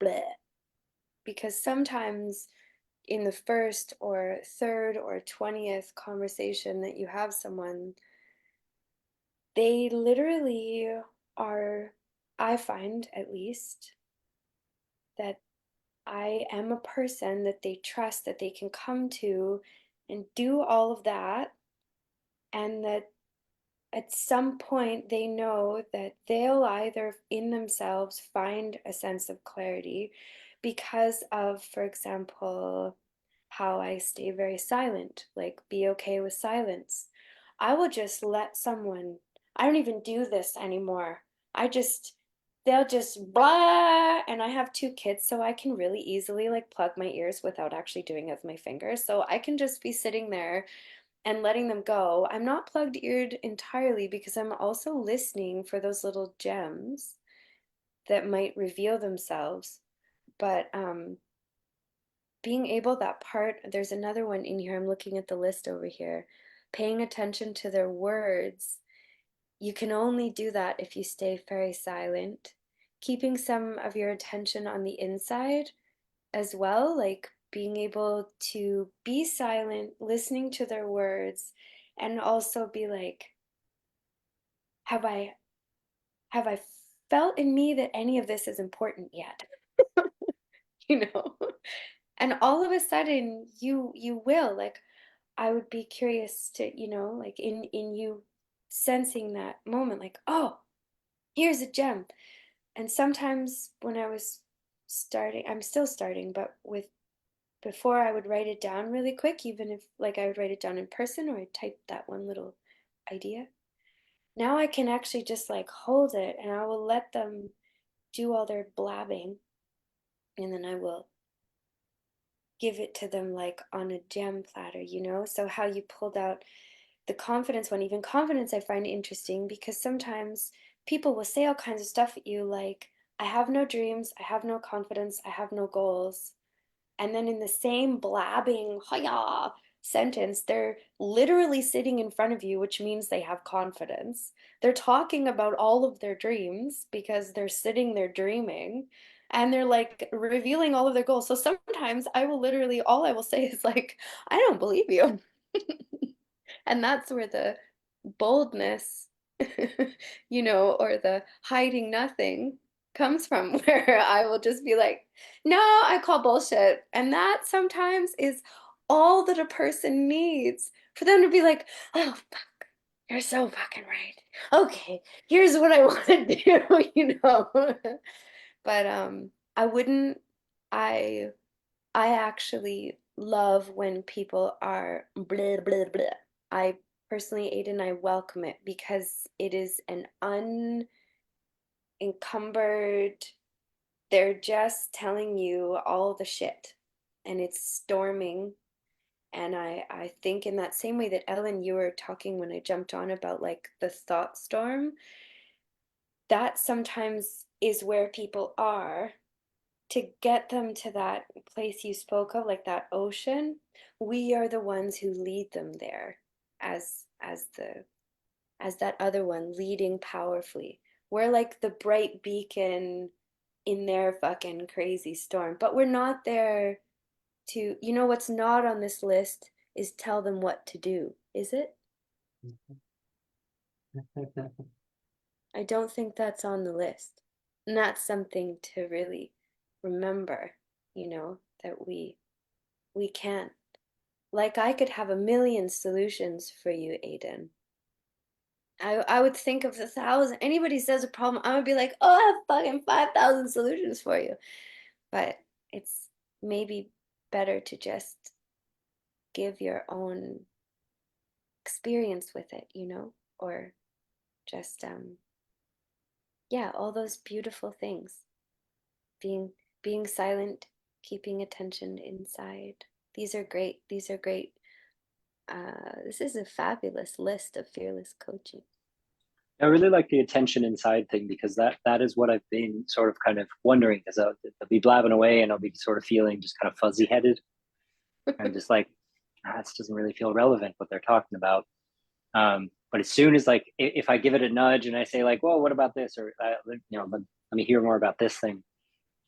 bleh, because sometimes in the first or third or 20th conversation that you have someone, they literally are, I find at least, that I am a person that they trust, that they can come to and do all of that, and that at some point they know that they'll either in themselves find a sense of clarity because of, for example, how I stay very silent, like be okay with silence. I will just let someone, I don't even do this anymore. They'll just blah. And I have 2 kids, so I can really easily like plug my ears without actually doing it with my fingers. So I can just be sitting there and letting them go. I'm not plugged eared entirely because I'm also listening for those little gems that might reveal themselves. But being able, that part, there's another one in here. I'm looking at the list over here. Paying attention to their words. You can only do that if you stay very silent. Keeping some of your attention on the inside as well, like being able to be silent, listening to their words, and also be like, have I felt in me that any of this is important yet? you know? And all of a sudden you will, like, I would be curious to, like in you sensing that moment, like, oh, here's a gem. And sometimes when I was starting, I'm still starting, but before I would write it down really quick, even if like I would write it down in person or I'd type that one little idea. Now I can actually just like hold it and I will let them do all their blabbing, and then I will give it to them like on a gem platter, you know? So how you pulled out the confidence one, even confidence I find interesting because sometimes people will say all kinds of stuff at you like, I have no dreams, I have no confidence, I have no goals. And then in the same blabbing "Hiya" sentence, they're literally sitting in front of you, which means they have confidence. They're talking about all of their dreams because they're sitting there dreaming and they're like revealing all of their goals. So sometimes I will literally, all I will say is like, I don't believe you. And that's where the boldness, you know, or the hiding nothing comes from, where I will just be like, no, I call bullshit. And that sometimes is all that a person needs for them to be like, oh, fuck, you're so fucking right. Okay, here's what I want to do, you know. But I wouldn't, I I actually love when people are blah, blah, blah. I personally, Aiden, I welcome it because it is an unencumbered, they're just telling you all the shit and it's storming. And I think in that same way that Ellen, you were talking when I jumped on about like the thought storm, that sometimes is where people are to get them to that place you spoke of, like that ocean. We are the ones who lead them there as that other one leading powerfully. We're like the bright beacon in their fucking crazy storm, but we're not there to, you know, what's not on this list is tell them what to do, is it? I don't think that's on the list. And that's something to really remember, you know, that we can't. Like I could have a million solutions for you, Aiden. I would think of 1,000. Anybody says a problem, I would be like, oh, I have fucking 5,000 solutions for you. But it's maybe better to just give your own experience with it, you know, or just yeah, all those beautiful things. Being silent, keeping attention inside. These are great. These are great. This is a fabulous list of fearless coaching. I really like the attention inside thing because that is what I've been sort of kind of wondering because I'll be blabbing away and I'll be sort of feeling just kind of fuzzy headed and just like this doesn't really feel relevant what they're talking about. But as soon as like if I give it a nudge and I say like, well, what about this, or you know, let me hear more about this thing,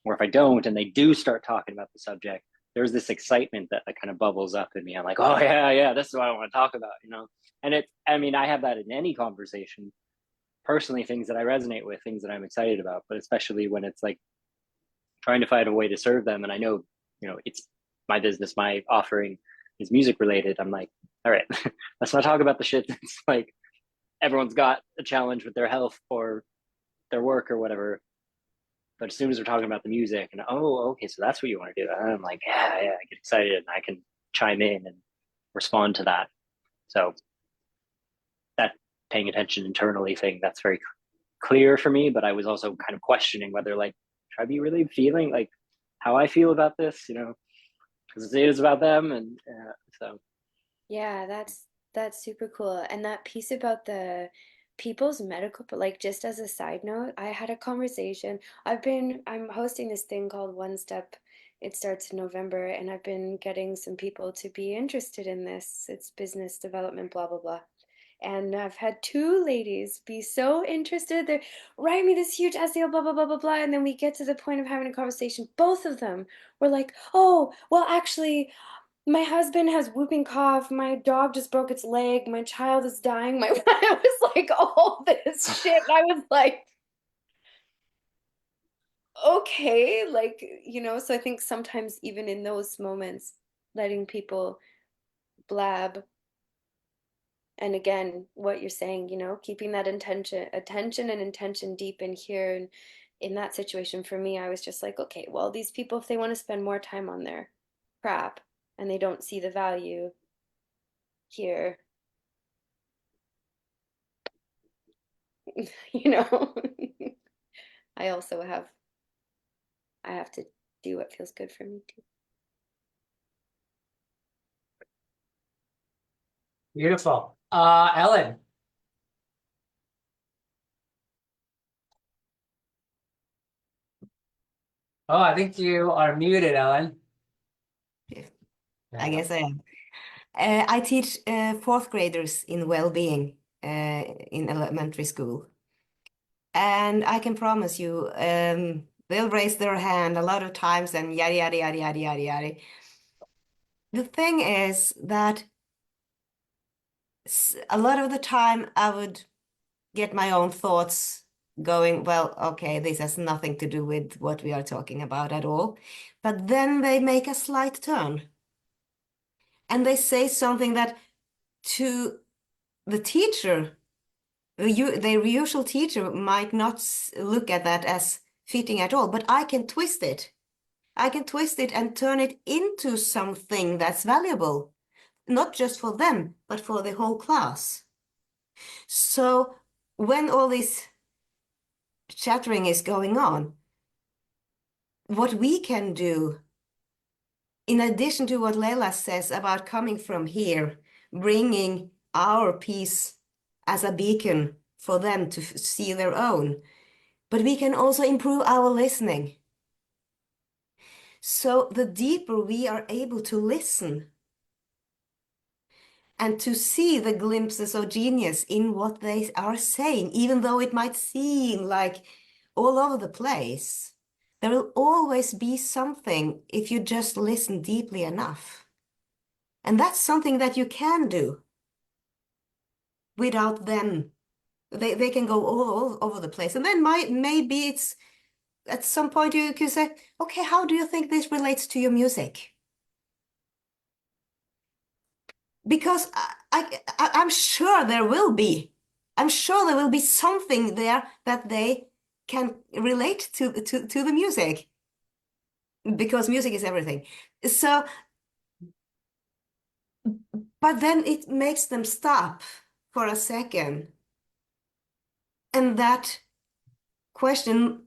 or if I don't and they do start talking about the subject, there's this excitement that like kind of bubbles up in me. I'm like, oh yeah, this is what I want to talk about, you know. And I mean, I have that in any conversation. Personally, things that I resonate with, things that I'm excited about, but especially when it's like trying to find a way to serve them. And I know, you know, it's my business, my offering is music related. I'm like, all right, let's not talk about the shit that's like everyone's got a challenge with their health or their work or whatever. But as soon as we're talking about the music and oh, okay, so that's what you want to do. And I'm like, yeah, I get excited and I can chime in and respond to that. So that paying attention internally thing, that's very clear for me. But I was also kind of questioning whether like, should I be really feeling like how I feel about this, you know, because it is about them. And so. Yeah, that's super cool. And that piece about the people's medical, but like just as a side note, I had a conversation. I'm hosting this thing called One Step. It starts in November, and I've been getting some people to be interested in this. It's business development, blah, blah, blah. And I've had two ladies be so interested. They're writing me this huge essay, blah, blah, blah, blah, blah. And then we get to the point of having a conversation. Both of them were like, oh, well, actually, my husband has whooping cough. My dog just broke its leg. My child is dying. I was like, all this shit. And I was like, okay, like, you know, so I think sometimes even in those moments, letting people blab, and again, what you're saying, you know, keeping that attention and intention deep in here. And in that situation for me, I was just like, okay, well, these people, if they want to spend more time on their crap and they don't see the value here, you know, I also have to do what feels good for me too. Beautiful. Ellen. Oh, I think you are muted, Ellen. I guess I am. I teach fourth graders in well-being in elementary school. And I can promise you, they'll raise their hand a lot of times and yada, yada, yada, yada, yada, yada. The thing is that a lot of the time I would get my own thoughts going, well, okay, this has nothing to do with what we are talking about at all. But then they make a slight turn and they say something that to the teacher, their usual teacher might not look at that as fitting at all, but I can twist it. I can twist it and turn it into something that's valuable, not just for them, but for the whole class. So when all this chattering is going on, what we can do, in addition to what Leila says about coming from here, bringing our piece as a beacon for them to see their own, but we can also improve our listening. So the deeper we are able to listen and to see the glimpses of genius in what they are saying, even though it might seem like all over the place, there will always be something if you just listen deeply enough. And that's something that you can do without them. They can go all over the place. And then maybe it's at some point you could say, okay, how do you think this relates to your music? Because I'm sure there will be. I'm sure there will be something there that they can relate to the music. Because music is everything. So, but then it makes them stop for a second. And that question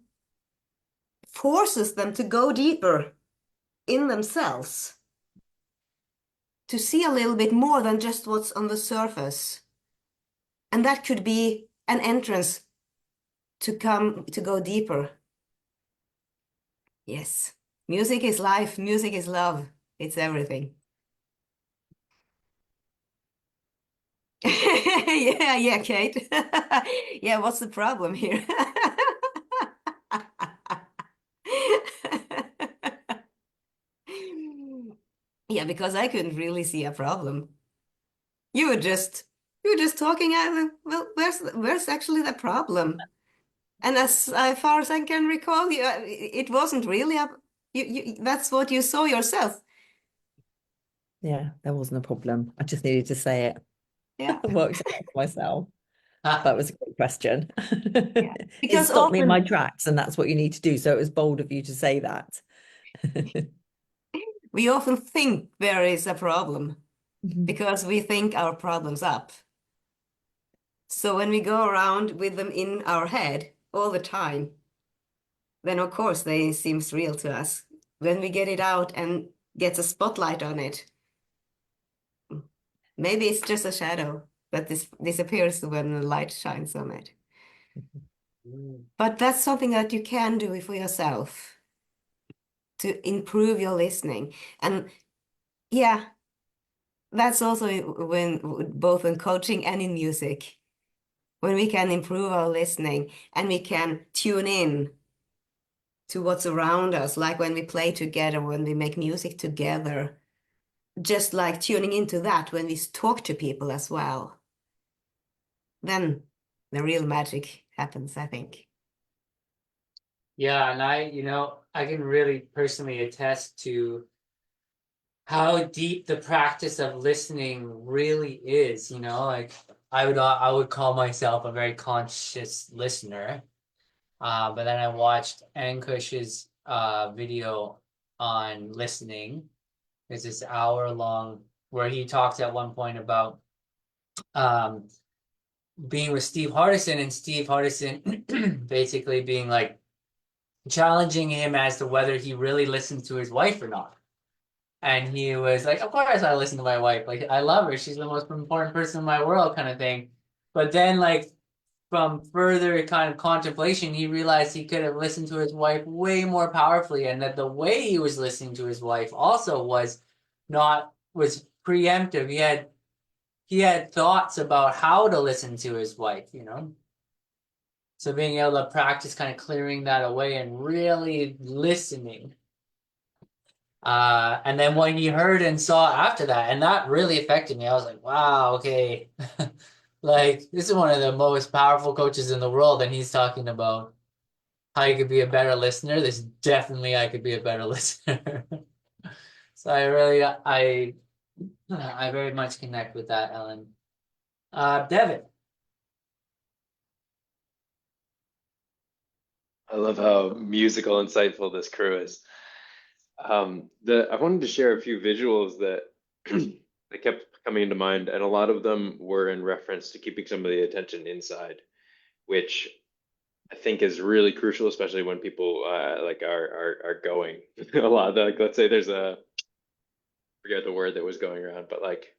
forces them to go deeper in themselves, to see a little bit more than just what's on the surface. And that could be an entrance to go deeper. Yes, music is life, music is love, it's everything. Yeah, Kate. Yeah, what's the problem here? Yeah, because I couldn't really see a problem. You were just talking well, where's actually the problem? And as far as I can recall, it wasn't really that's what you saw yourself. Yeah, there wasn't a problem. I just needed to say it. Yeah. I worked it out for myself. That was a great question. Yeah. It Because stopped me in my often tracks, and that's what you need to do. So it was bold of you to say that. we often think there is a problem Mhm. because we think our problem's up. So when we go around with them in our head all the time, then of course they seems real to us. When we get it out and get a spotlight on it, maybe it's just a shadow that disappears when the light shines on it. But that's something that you can do for yourself to improve your listening. And yeah, that's also when both in coaching and in music, when we can improve our listening and we can tune in to what's around us, like when we play together, when we make music together, just like tuning into that when we talk to people as well. Then the real magic happens, I think. Yeah, and I can really personally attest to how deep the practice of listening really is, like I would call myself a very conscious listener. But then I watched Ankush's video on listening. It's this hour long where he talks at one point about being with Steve Hardison, and Steve Hardison basically being like challenging him as to whether he really listened to his wife or not. And he was like, of course I listen to my wife. Like, I love her. She's the most important person in my world, kind of thing. But then, like, from further kind of contemplation, he realized he could have listened to his wife way more powerfully, and that the way he was listening to his wife also was preemptive. He had thoughts about how to listen to his wife, you know? So being able to practice kind of clearing that away and really listening. And then what he heard and saw after that, and that really affected me. I was like, wow, okay. Like, this is one of the most powerful coaches in the world, and he's talking about how you could be a better listener. This definitely I could be a better listener. So I very much connect with that, Ellen. Devin. I love how musical insightful this crew is. I wanted to share a few visuals that that kept coming into mind, and a lot of them were in reference to keeping some of the attention inside, which I think is really crucial, especially when people like are going a lot. Like, let's say there's I forget the word that was going around, but like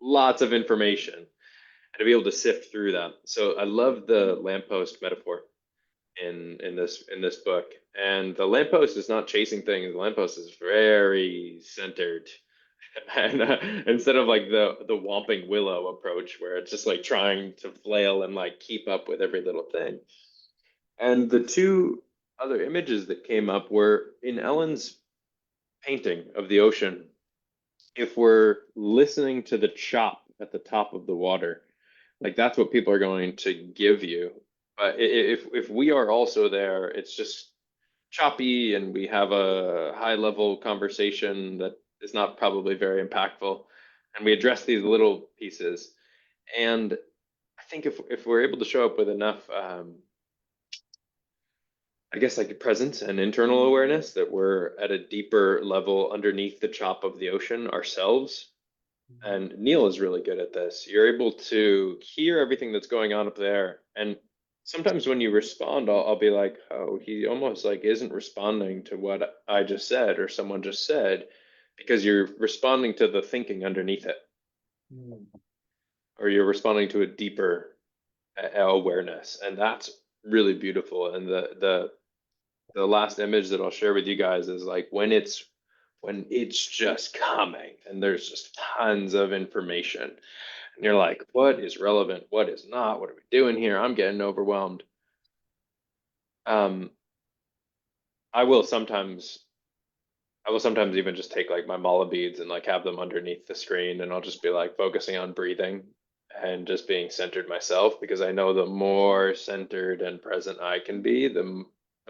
lots of information, and to be able to sift through that. So I love the lamppost metaphor in this book. And the lamppost is not chasing things. The lamppost is very centered. And instead of like the Whomping Willow approach, where it's just like trying to flail and like keep up with every little thing. And the two other images that came up were in Ellen's painting of the ocean. If we're listening to the chop at the top of the water, like that's what people are going to give you. But if we are also there, it's just choppy and we have a high level conversation that is not probably very impactful. And we address these little pieces. And I think if we're able to show up with enough, I guess like presence and internal awareness that we're at a deeper level underneath the chop of the ocean ourselves. And Neil is really good at this. You're able to hear everything that's going on up there. And sometimes when you respond, I'll be like, oh, he almost like isn't responding to what I just said or someone just said, because you're responding to the thinking underneath it, or you're responding to a deeper awareness. And that's really beautiful. And the last image that I'll share with you guys is like when it's just coming and there's just tons of information and you're like, what is relevant? What is not? What are we doing here? I'm getting overwhelmed. I will sometimes even just take like my mala beads and like have them underneath the screen, and I'll just be like focusing on breathing and just being centered myself, because I know the more centered and present I can be, the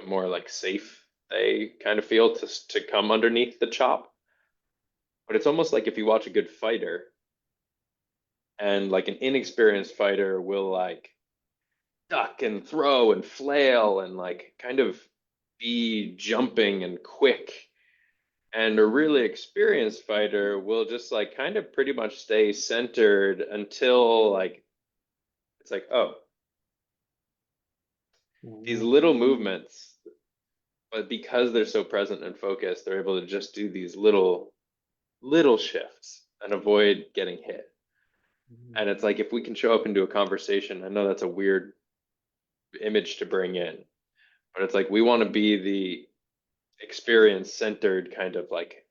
more like safe they kind of feel to come underneath the chop. But it's almost like if you watch a good fighter, and like an inexperienced fighter will like duck and throw and flail and like kind of be jumping and quick. And a really experienced fighter will just like kind of pretty much stay centered until like it's like, oh, these little movements, but because they're so present and focused, they're able to just do these little shifts and avoid getting hit. And it's like if we can show up into a conversation, I know that's a weird image to bring in, but it's like we want to be the experience centered kind of like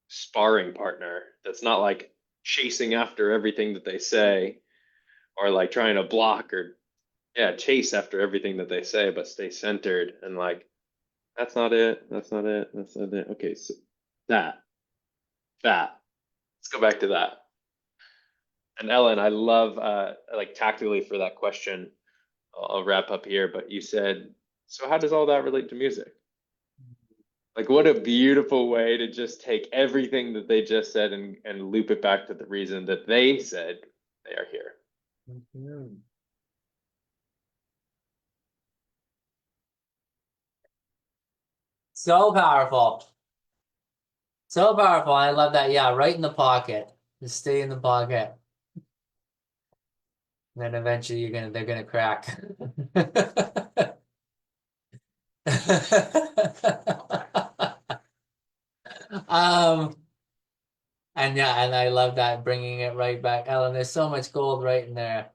sparring partner that's not like chasing after everything that they say, or like trying to block or chase after everything that they say, but stay centered and like that's not it, that's not it, that's not it. Okay, so that let's go back to that. And Ellen, I love like tactically for that question, I'll wrap up here, but you said, so how does all that relate to music? Like, what a beautiful way to just take everything that they just said and loop it back to the reason that they said they are here. So powerful. So powerful. I love that. Yeah, right in the pocket. Just stay in the pocket. And then eventually they're gonna crack. And yeah, and I love that, bringing it right back. Ellen, there's so much gold right in there.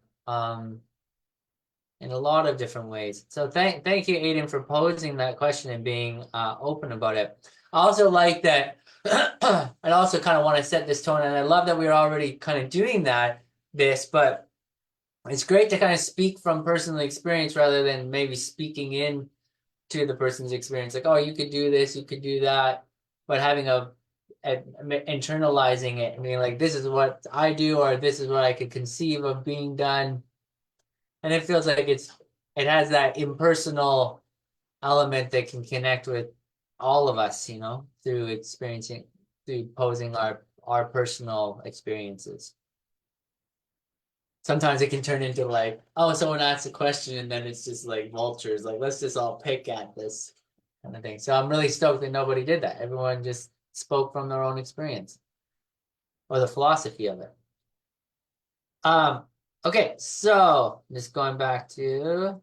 In a lot of different ways. So thank you, Aiden, for posing that question and being open about it. I also like that. I also kind of want to set this tone, and I love that we're already kind of doing but it's great to kind of speak from personal experience rather than maybe speaking in to the person's experience. Like, oh, you could do this, you could do that, but having internalizing it. I mean, like, this is what I do, or this is what I could conceive of being done. And it feels like it has that impersonal element that can connect with all of us, through posing our personal experiences. Sometimes it can turn into like, oh, someone asks a question and then it's just like vultures, like, let's just all pick at this kind of thing. So I'm really stoked that nobody did that. Everyone just spoke from their own experience or the philosophy of it. Okay, so just going back to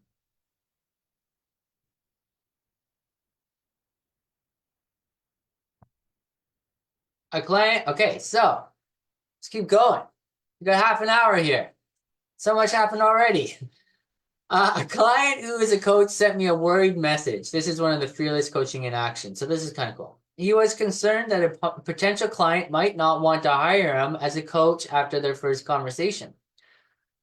a client. Okay, so let's keep going. We got half an hour here. So much happened already. A client who is a coach sent me a worried message. This is one of the Fearless Coaching in Action. So this is kind of cool. He was concerned that a potential client might not want to hire him as a coach after their first conversation.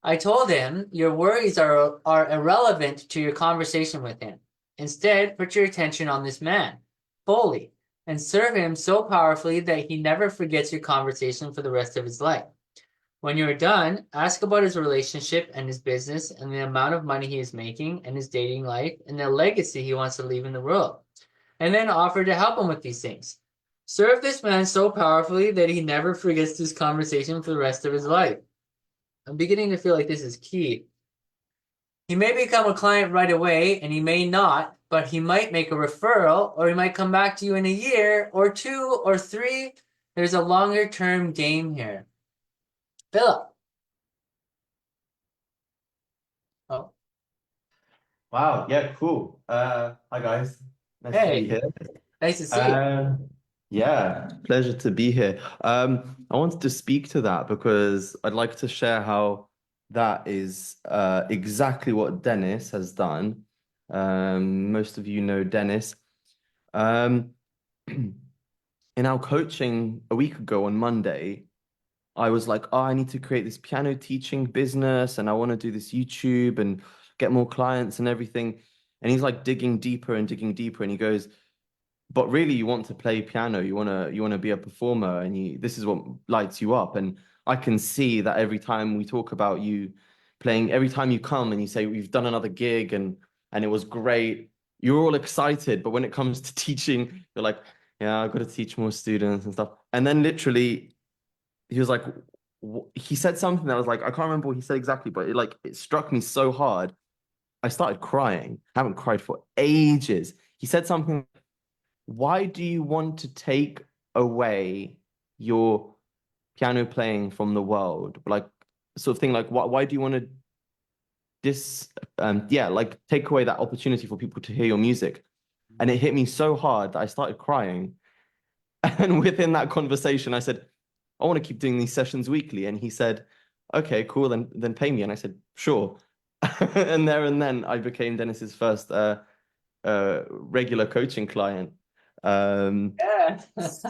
I told him, your worries are irrelevant to your conversation with him. Instead, put your attention on this man, fully, and serve him so powerfully that he never forgets your conversation for the rest of his life. When you're done, ask about his relationship and his business and the amount of money he is making and his dating life and the legacy he wants to leave in the world. And then offer to help him with these things. Serve this man so powerfully that he never forgets this conversation for the rest of his life. I'm beginning to feel like this is key. He may become a client right away and he may not, but he might make a referral or he might come back to you in a year or 2 or 3. There's a longer term game here. Philip. Oh. Wow, yeah, cool. Hi guys. Nice to Hey. be here. Nice to see you. Yeah, pleasure to be here. I wanted to speak to that because I'd like to share how that is exactly what Dennis has done. Most of you know Dennis. In our coaching a week ago on Monday, I was like, oh, I need to create this piano teaching business and I want to do this YouTube and get more clients and everything. And he's like digging deeper and he goes, but really you want to play piano, you want to be a performer, and this is what lights you up. And I can see that every time we talk about you playing, every time you come and you say we've done another gig and it was great, you're all excited, but when it comes to teaching, you're like, yeah, I've got to teach more students and stuff. And then literally he was like, he said something that was like, I can't remember what he said exactly, but it struck me so hard. I started crying. I haven't cried for ages. He said something, why do you want to take away your piano playing from the world? Like, sort of thing, like, why do you want to take away that opportunity for people to hear your music? And it hit me so hard that I started crying. And within that conversation, I said, I want to keep doing these sessions weekly. And he said, okay, cool, then pay me. And I said, sure. And there and then I became Dennis's first regular coaching client. Yeah.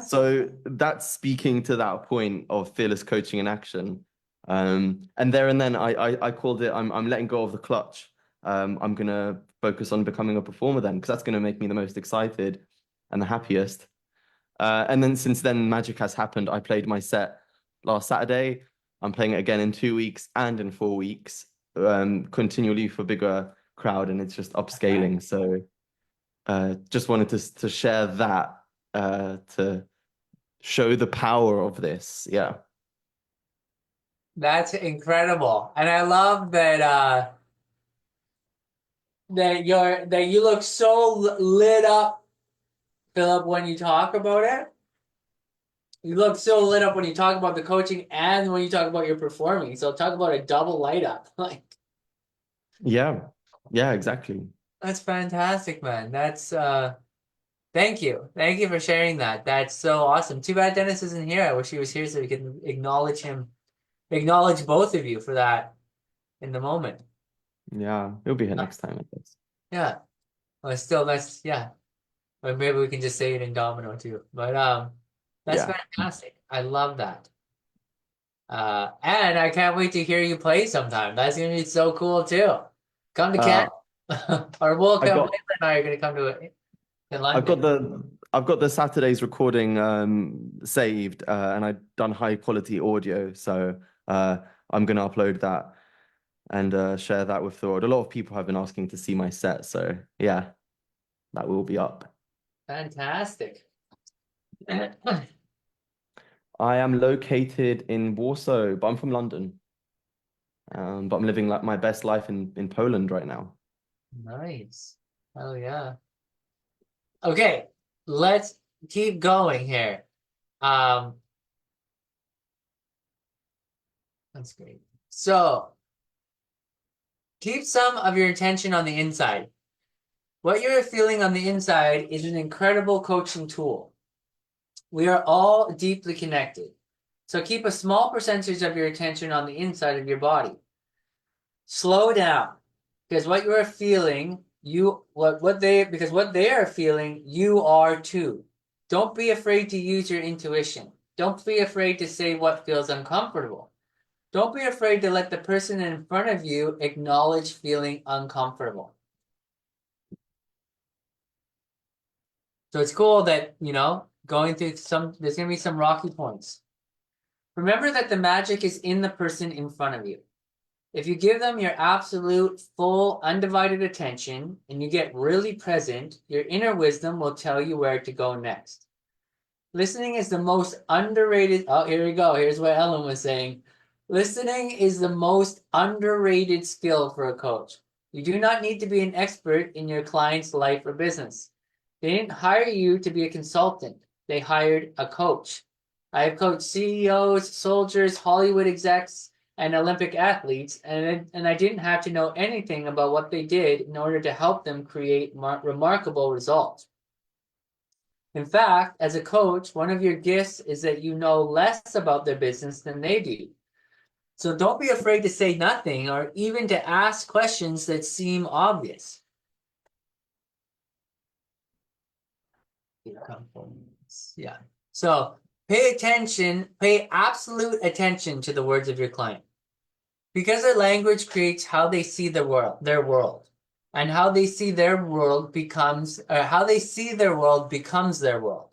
So that's speaking to that point of fearless coaching in action. And there and then I called it, I'm letting go of the clutch. I'm gonna focus on becoming a performer then, because that's gonna make me the most excited and the happiest. And then since then, magic has happened. I played my set last Saturday. I'm playing it again in 2 weeks and in 4 weeks, continually for bigger crowd, and it's just upscaling. So just wanted to share that to show the power of this. Yeah. That's incredible. And I love that that you look so lit up, Philip, when you talk about it. You look so lit up when you talk about the coaching and when you talk about your performing. So talk about a double light up. Like, yeah, exactly. that's fantastic, man. That's Thank you. Thank you for sharing that. That's so awesome. Too bad Dennis isn't here. I wish he was here so we could acknowledge him, acknowledge both of you for that in the moment. Yeah, he'll be here next time, I guess. Yeah. Well, still, that's, yeah. Or maybe we can just say it in Domino too. But that's Yeah. fantastic. I love that. And I can't wait to hear you play sometime. That's gonna be so cool too. Come to Uh, Canada. Or we'll I come, got Layla and I are gonna come to it in I've got London. the Saturday's recording saved and I've done high quality audio, so I'm gonna upload that and share that with the world. A lot of people have been asking to see my set, so yeah, that will be up. Fantastic. I am located in Warsaw, but I'm from London. But I'm living like my best life in Poland right now. Nice. Oh yeah. Okay, let's keep going here. That's great. So keep some of your attention on the inside. What you're feeling on the inside is an incredible coaching tool. We are all deeply connected. So keep a small percentage of your attention on the inside of your body. Slow down, because what you are feeling, what they are feeling, you are too. Don't be afraid to use your intuition. Don't be afraid to say what feels uncomfortable. Don't be afraid to let the person in front of you acknowledge feeling uncomfortable. So it's cool that, going through there's going to be some rocky points. Remember that the magic is in the person in front of you. If you give them your absolute, full, undivided attention and you get really present, your inner wisdom will tell you where to go next. Listening is the most underrated. Oh, here we go. Here's what Ellen was saying. Listening is the most underrated skill for a coach. You do not need to be an expert in your client's life or business. They didn't hire you to be a consultant. They hired a coach. I have coached CEOs, soldiers, Hollywood execs, and Olympic athletes, and I didn't have to know anything about what they did in order to help them create remarkable results. In fact, as a coach, one of your gifts is that you know less about their business than they do. So don't be afraid to say nothing or even to ask questions that seem obvious. Yeah. So pay absolute attention to the words of your client. Because their language creates how they see their world. And how they see their world becomes their world.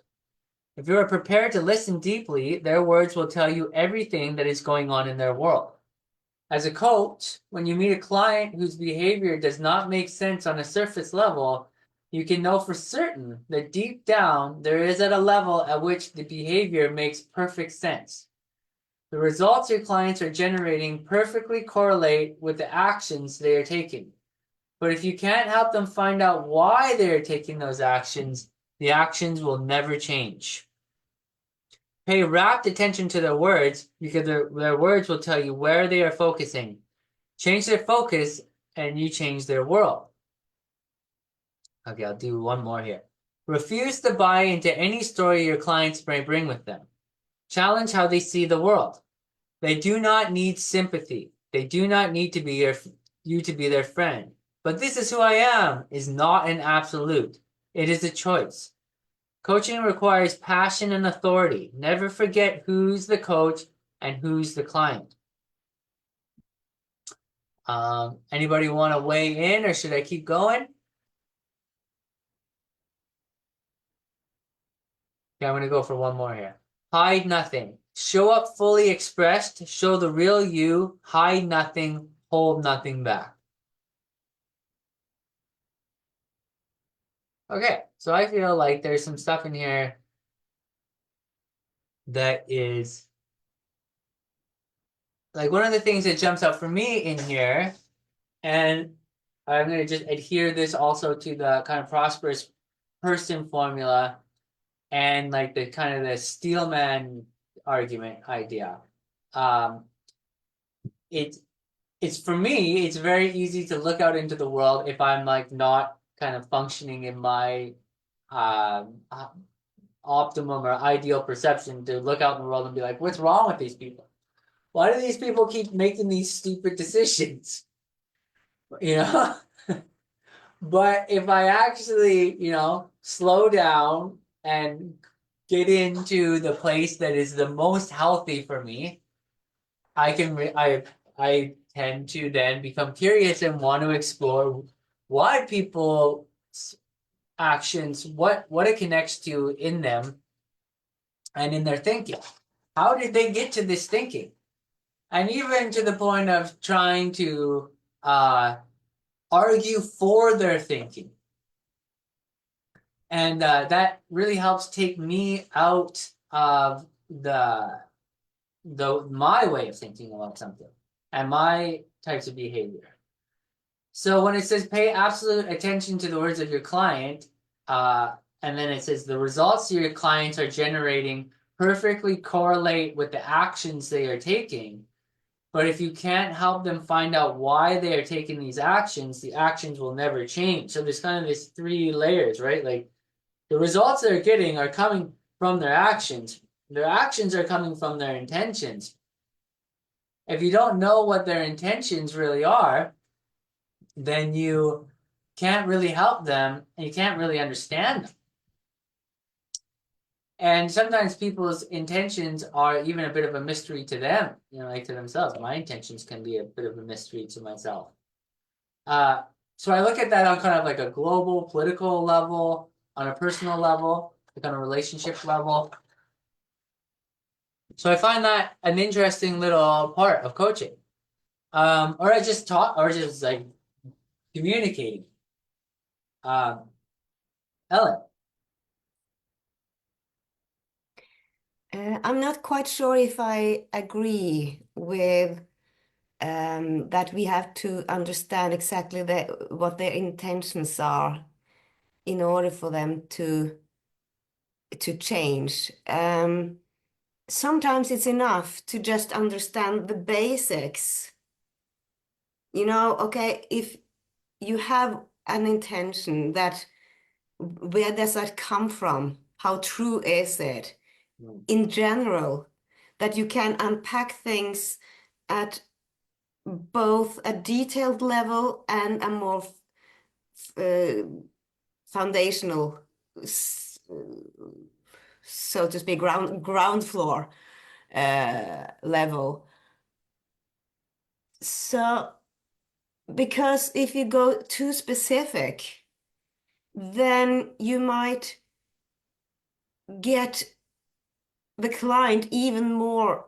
If you are prepared to listen deeply, their words will tell you everything that is going on in their world. As a coach, when you meet a client whose behavior does not make sense on a surface level, you can know for certain that deep down there is at a level at which the behavior makes perfect sense. The results your clients are generating perfectly correlate with the actions they are taking. But if you can't help them find out why they are taking those actions, the actions will never change. Pay rapt attention to their words because their words will tell you where they are focusing. Change their focus and you change their world. Okay, I'll do one more here. Refuse to buy into any story your clients may bring with them. Challenge how they see the world. They do not need sympathy. They do not need to be you to be their friend. But this is who I am is not an absolute. It is a choice. Coaching requires passion and authority. Never forget who's the coach and who's the client. Anybody want to weigh in or should I keep going? Okay, I'm going to go for one more here. Hide nothing. Show up fully expressed. Show the real you. Hide nothing. Hold nothing back. Okay, so I feel like there's some stuff in here that is like one of the things that jumps out for me in here, and I'm going to just adhere this also to the kind of prosperous person formula and like the kind of the steelman argument idea. It's for me, it's very easy to look out into the world if I'm like not kind of functioning in my optimum or ideal perception to look out in the world and be like, what's wrong with these people? Why do these people keep making these stupid decisions? You know? But if I actually, slow down and get into the place that is the most healthy for me, I tend to then become curious and want to explore why people's actions, what it connects to in them and in their thinking. How did they get to this thinking? And even to the point of trying to argue for their thinking. And that really helps take me out of my way of thinking about something and my types of behavior. So when it says pay absolute attention to the words of your client, and then it says the results your clients are generating perfectly correlate with the actions they are taking. But if you can't help them find out why they are taking these actions, the actions will never change. So there's kind of this 3 layers, right? Like the results they're getting are coming from their actions. Their actions are coming from their intentions. If you don't know what their intentions really are, then you can't really help them and you can't really understand them. And sometimes people's intentions are even a bit of a mystery to them, like to themselves. My intentions can be a bit of a mystery to myself. So I look at that on kind of like a global political level, on a personal level, like on a relationship level. So I find that an interesting little part of coaching. Or I just talk, or just like communicating. Ellen. I'm not quite sure if I agree with that we have to understand exactly what their intentions are in order for them to change. Sometimes it's enough to just understand the basics. Okay, if you have an intention that where does that come from? How true is it? In general, that you can unpack things at both a detailed level and a more foundational, so to speak, ground floor level. So, because if you go too specific, then you might get the client even more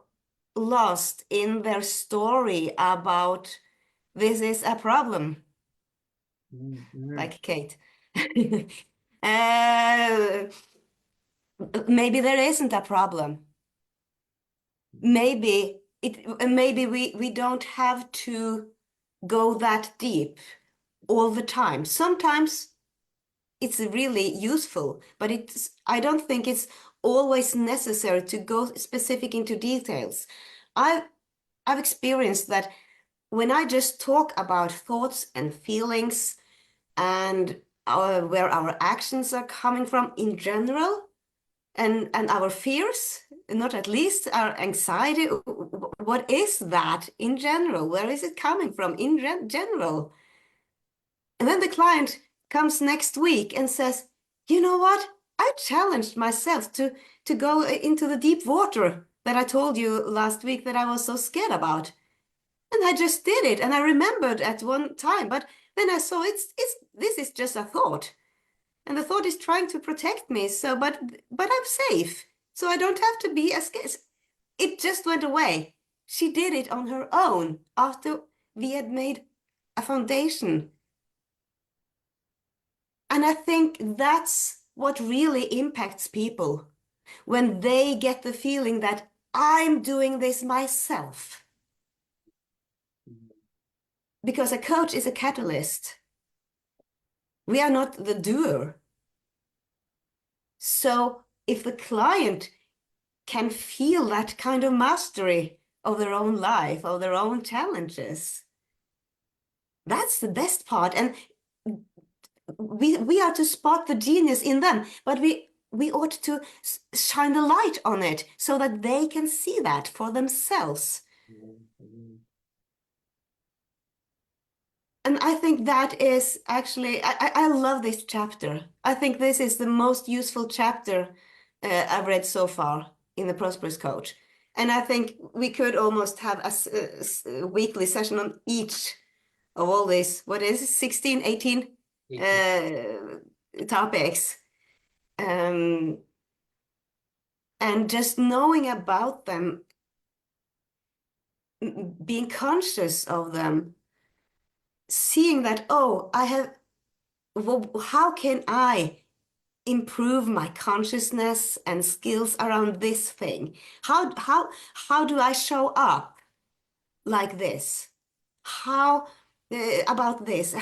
lost in their story about this is a problem, like Kate. Maybe there isn't a problem. Maybe we don't have to go that deep all the time. Sometimes it's really useful, but I don't think it's always necessary to go specific into details. I've experienced that when I just talk about thoughts and feelings and where our actions are coming from in general, and our fears, not at least our anxiety, what is that in general? Where is it coming from in general? And then the client comes next week and says, you know what? I challenged myself to go into the deep water that I told you last week that I was so scared about. And I just did it. And I remembered at one time, but then I saw this is just a thought. And the thought is trying to protect me. So, but I'm safe. So I don't have to be as scared. It just went away. She did it on her own after we had made a foundation. And I think that's what really impacts people when they get the feeling that I'm doing this myself. Because a coach is a catalyst. We are not the doer. So if the client can feel that kind of mastery of their own life, of their own challenges, that's the best part. And we are to spot the genius in them, but we ought to shine the light on it so that they can see that for themselves. And I think that is actually, I love this chapter. I think this is the most useful chapter I've read so far in the Prosperous Coach. And I think we could almost have a weekly session on each of all these, what is it, 16, 18 topics. And just knowing about them, being conscious of them, seeing that, oh, well, how can I improve my consciousness and skills around this thing? How do I show up like this? How about this?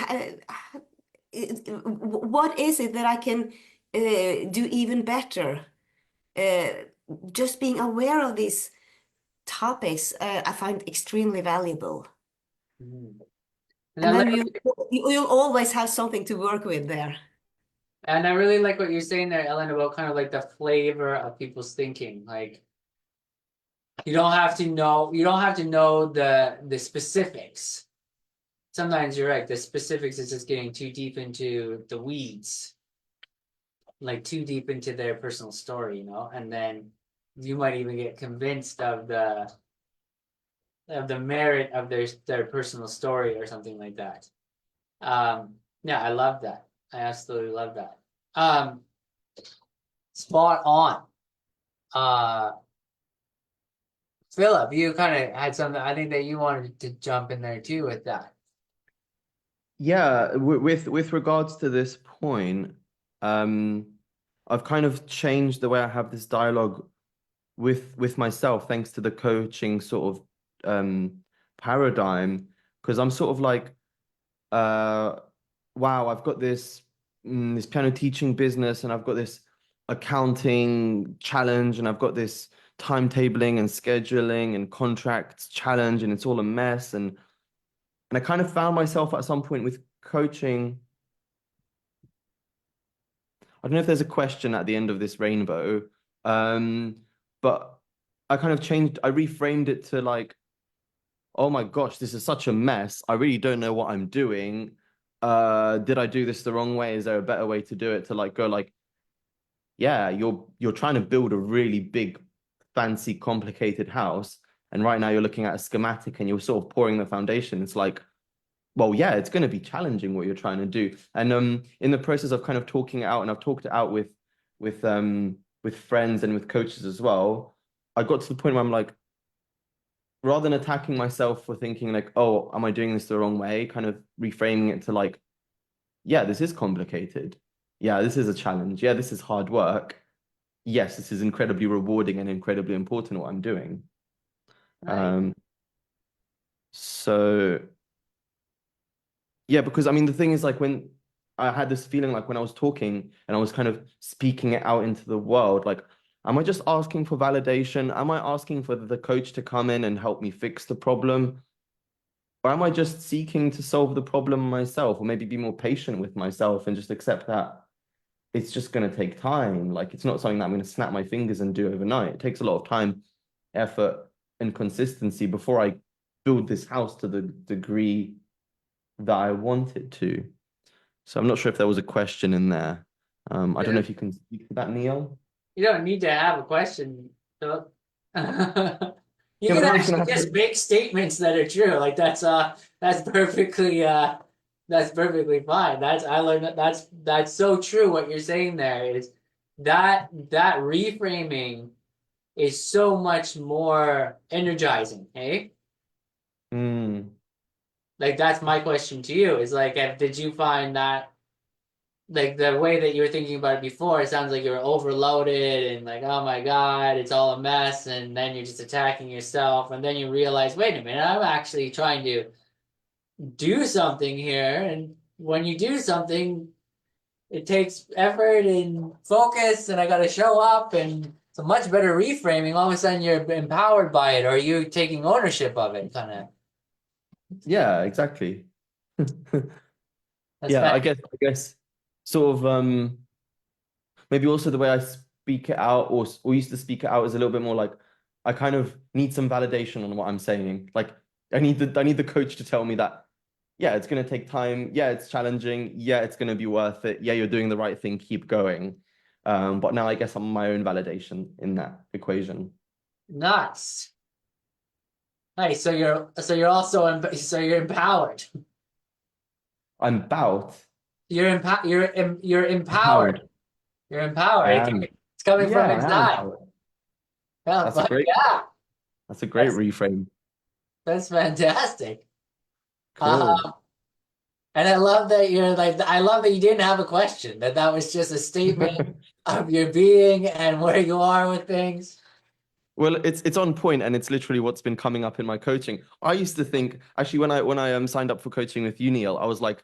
What is it that I can do even better? Just being aware of these topics, I find extremely valuable. And And I then like, you'll always have something to work with there. and I really like what you're saying there, Ellen, about kind of like the flavor of people's thinking. Like you don't have to know the specifics. Sometimes you're right, the specifics is just getting too deep into the weeds, like too deep into their personal story, and then you might even get convinced of the merit of their personal story or something like that. Yeah, I love that. I absolutely love that. Spot on. Philip, you kind of had something, I think that you wanted to jump in there too with that. Yeah, with regards to this point, I've kind of changed the way I have this dialogue with myself, thanks to the coaching sort of paradigm, because I'm sort of like, wow, I've got this this piano teaching business, and I've got this accounting challenge, and I've got this timetabling and scheduling and contracts challenge, and it's all a mess. And I kind of found myself at some point with coaching. I don't know if there's a question at the end of this rainbow, but I kind of changed, I reframed it to like, oh my gosh, this is such a mess. I really don't know what I'm doing. Did I do this the wrong way? Is there a better way to do it? To like go like, yeah, you're trying to build a really big, fancy, complicated house, and right now you're looking at a schematic and you're sort of pouring the foundation. It's like, well, yeah, it's going to be challenging what you're trying to do. And in the process of kind of talking it out, and I've talked it out with friends and with coaches as well, I got to the point where I'm like, rather than attacking myself for thinking like, oh, am I doing this the wrong way? Kind of reframing it to like, yeah, this is complicated. Yeah, this is a challenge. Yeah, this is hard work. Yes, this is incredibly rewarding and incredibly important what I'm doing. Right. So yeah, because I mean, the thing is like when I had this feeling like when I was talking and I was kind of speaking it out into the world, like, am I just asking for validation? Am I asking for the coach to come in and help me fix the problem? Or am I just seeking to solve the problem myself, or maybe be more patient with myself and just accept that it's just going to take time? Like, it's not something that I'm going to snap my fingers and do overnight. It takes a lot of time, effort, and consistency before I build this house to the degree that I wanted to. So I'm not sure if there was a question in there. I don't know if you can speak to that, Neil. You don't need to have a question, Philip. You Yeah, can but I'm just actually gonna have just make statements that are true. Like that's perfectly fine. I learned that's so true. What you're saying there is that reframing is so much more energizing, hey? Like that's my question to you is like, did you find that like the way that you were thinking about it before, it sounds like you're overloaded and like, oh my God, it's all a mess. And then you're just attacking yourself. And then you realize, wait a minute, I'm actually trying to do something here. And when you do something, it takes effort and focus, and I got to show up. And it's a much better reframing. All of a sudden, you're empowered by it, or you taking ownership of it, kind of. Yeah, exactly. That's Yeah, kind I guess sort of maybe also the way I speak it out or used to speak it out is a little bit more like I kind of need some validation on what I'm saying. Like I need the coach to tell me that, yeah, it's gonna take time, yeah, it's challenging, yeah, it's gonna be worth it, yeah, you're doing the right thing, keep going. But now I guess I'm my own validation in that equation. Nuts. Nice. So you're also you're empowered. I'm about You're empowered. empowered. You're empowered. I am. It's coming from Yeah, I am inside. empowered. Yeah, That's a but great yeah, that's a great that's reframe. that's fantastic. Cool. And I love that I love that you didn't have a question, that was just a statement of your being and where you are with things. Well, it's on point, and it's literally what's been coming up in my coaching. I used to think, actually, when I signed up for coaching with you, Neil, I was like,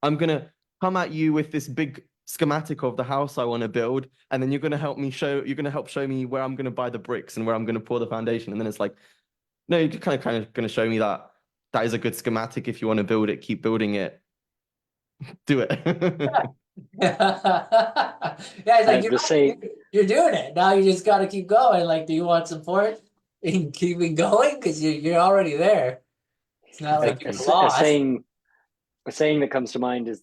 I'm gonna come at you with this big schematic of the house I want to build, and then you're gonna help show me where I'm gonna buy the bricks and where I'm gonna pour the foundation. And then it's like, no, you're kind of gonna show me that is a good schematic. If you want to build it, keep building it. Do it. Yeah, it's like you're doing it. Now you just got to keep going. Like, do you want support in keeping going? Because you're already there. It's not like you're lost. A saying that comes to mind is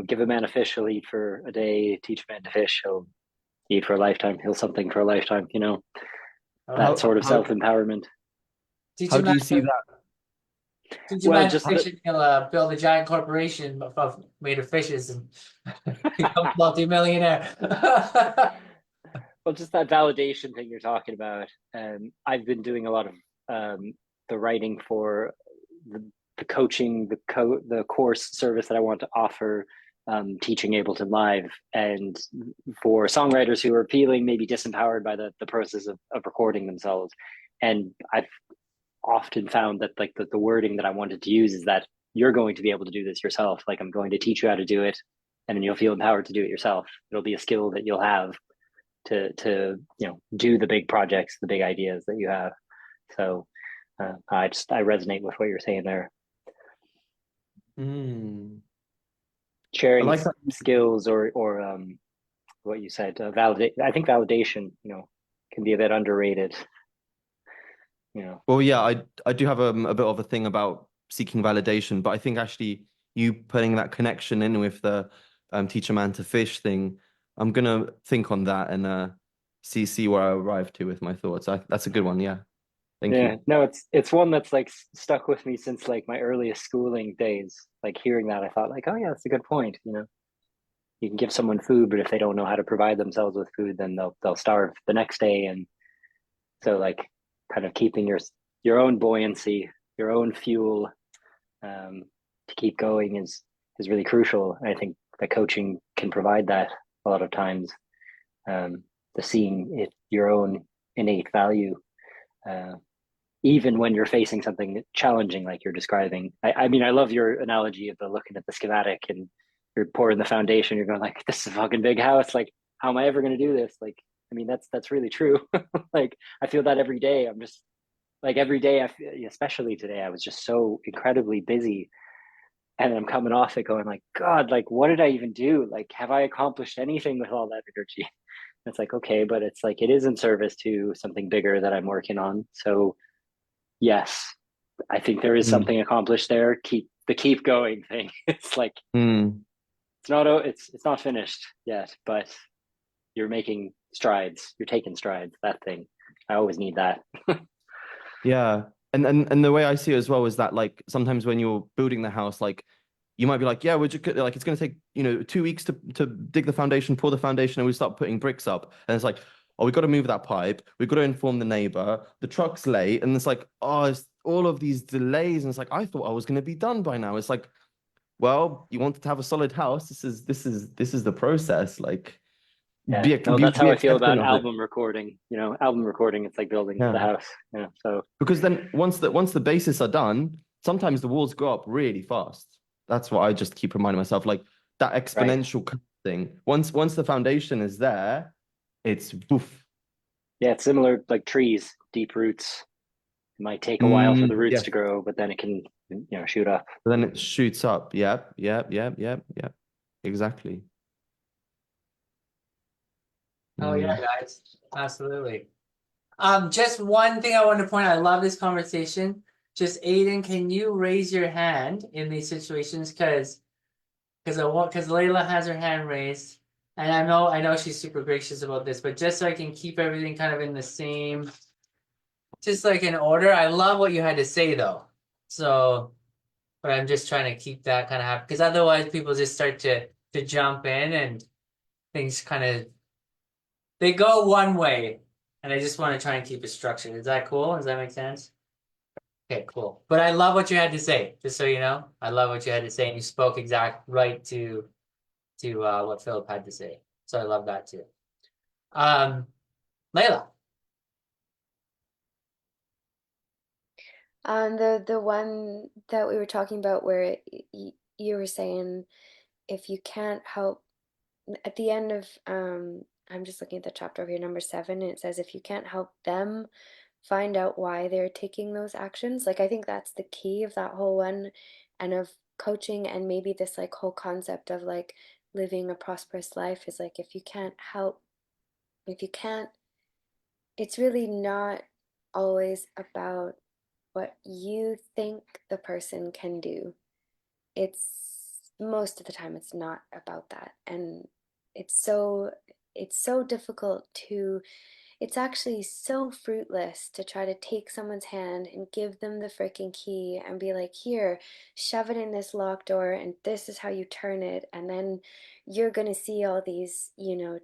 give a man a fish, he'll eat for a day, teach a man to fish, he'll eat for a lifetime, he'll something for a lifetime, that sort of self-empowerment. How do you see that? Teach a man to fish and he'll build a giant corporation made of fishes and become multi-millionaire. Well, just that validation thing you're talking about. I've been doing a lot of the writing for the coaching, the course service that I want to offer, teaching Ableton Live, and for songwriters who are feeling maybe disempowered by the process of recording themselves. And I've often found that like the wording that I wanted to use is that you're going to be able to do this yourself. Like, I'm going to teach you how to do it, and then you'll feel empowered to do it yourself. It'll be a skill that you'll have to do the big projects, the big ideas that you have. So I resonate with what you're saying there. Sharing like skills or what you said, I think validation can be a bit underrated. Well, yeah, I do have a bit of a thing about seeking validation, but I think actually you putting that connection in with the teach a man to fish thing, I'm gonna think on that and see where I arrive to with my thoughts. That's a good one. Yeah, thank you. No, it's one that's like stuck with me since like my earliest schooling days. Like, hearing that, I thought like, oh yeah, that's a good point. You can give someone food, but if they don't know how to provide themselves with food, then they'll starve the next day. And so like, kind of keeping your own buoyancy, your own fuel to keep going is really crucial. And I think that coaching can provide that a lot of times. The seeing your own innate value, even when you're facing something challenging like you're describing. I mean, I love your analogy of looking at the schematic and you're pouring the foundation. You're going like, this is a fucking big house. Like, how am I ever going to do this? Like, I mean, that's really true. Like, I feel that every day. I'm just like, every day, especially today, I was just so incredibly busy. And I'm coming off it going like, God, like, what did I even do? Like, have I accomplished anything with all that energy? It's like, okay, but it's like, it is in service to something bigger that I'm working on. So yes, I think there is something accomplished there. Keep going thing. It's like, it's not finished yet, but you're making strides. You're taking strides. That thing. I always need that. Yeah. And the way I see it as well is that like sometimes when you're building the house, like you might be like, yeah, we're just like, it's going to take 2 weeks to dig the foundation, pour the foundation, and we start putting bricks up. And it's like, oh, we've got to move that pipe. We've got to inform the neighbor. The truck's late, and it's like, oh, it's all of these delays. And it's like, I thought I was going to be done by now. It's like, well, you wanted to have a solid house. This is the process. Like, yeah, that's how I feel about album recording. Album recording, it's like building the house. Yeah. So because then once the bases are done, sometimes the walls go up really fast. That's what I just keep reminding myself, like that exponential thing. Once the foundation is there, it's poof. Yeah, it's similar like trees, deep roots. It might take a while for the roots to grow, but then it can shoot up. Then it shoots up. Yep. Exactly. Oh yeah, guys, absolutely. Just one thing I wanted to point out. I love this conversation. Just Aiden, can you raise your hand in these situations? Because Layla has her hand raised, and I know she's super gracious about this, but just so I can keep everything kind of in the same, just like in order. I love what you had to say though. So, but I'm just trying to keep that kind of happy because otherwise people just start to jump in and things kind of they go one way, and I just want to try and keep it structured. Is that cool? Does that make sense? Okay, cool. But I love what you had to say. Just so you know, I love what you had to say, and you spoke exact right to what Philip had to say. So I love that too. Layla. The one that we were talking about where you were saying if you can't help at the end of I'm just looking at the chapter over here, number 7, and it says if you can't help them find out why they're taking those actions. Like I think that's the key of that whole one and of coaching and maybe this like whole concept of like living a prosperous life is like if you can't help, if you can't, it's really not always about what you think the person can do. It's most of the time it's not about that. And it's so difficult to it's actually so fruitless to try to take someone's hand and give them the freaking key and be like, here, shove it in this locked door and this is how you turn it. And then you're going to see all these,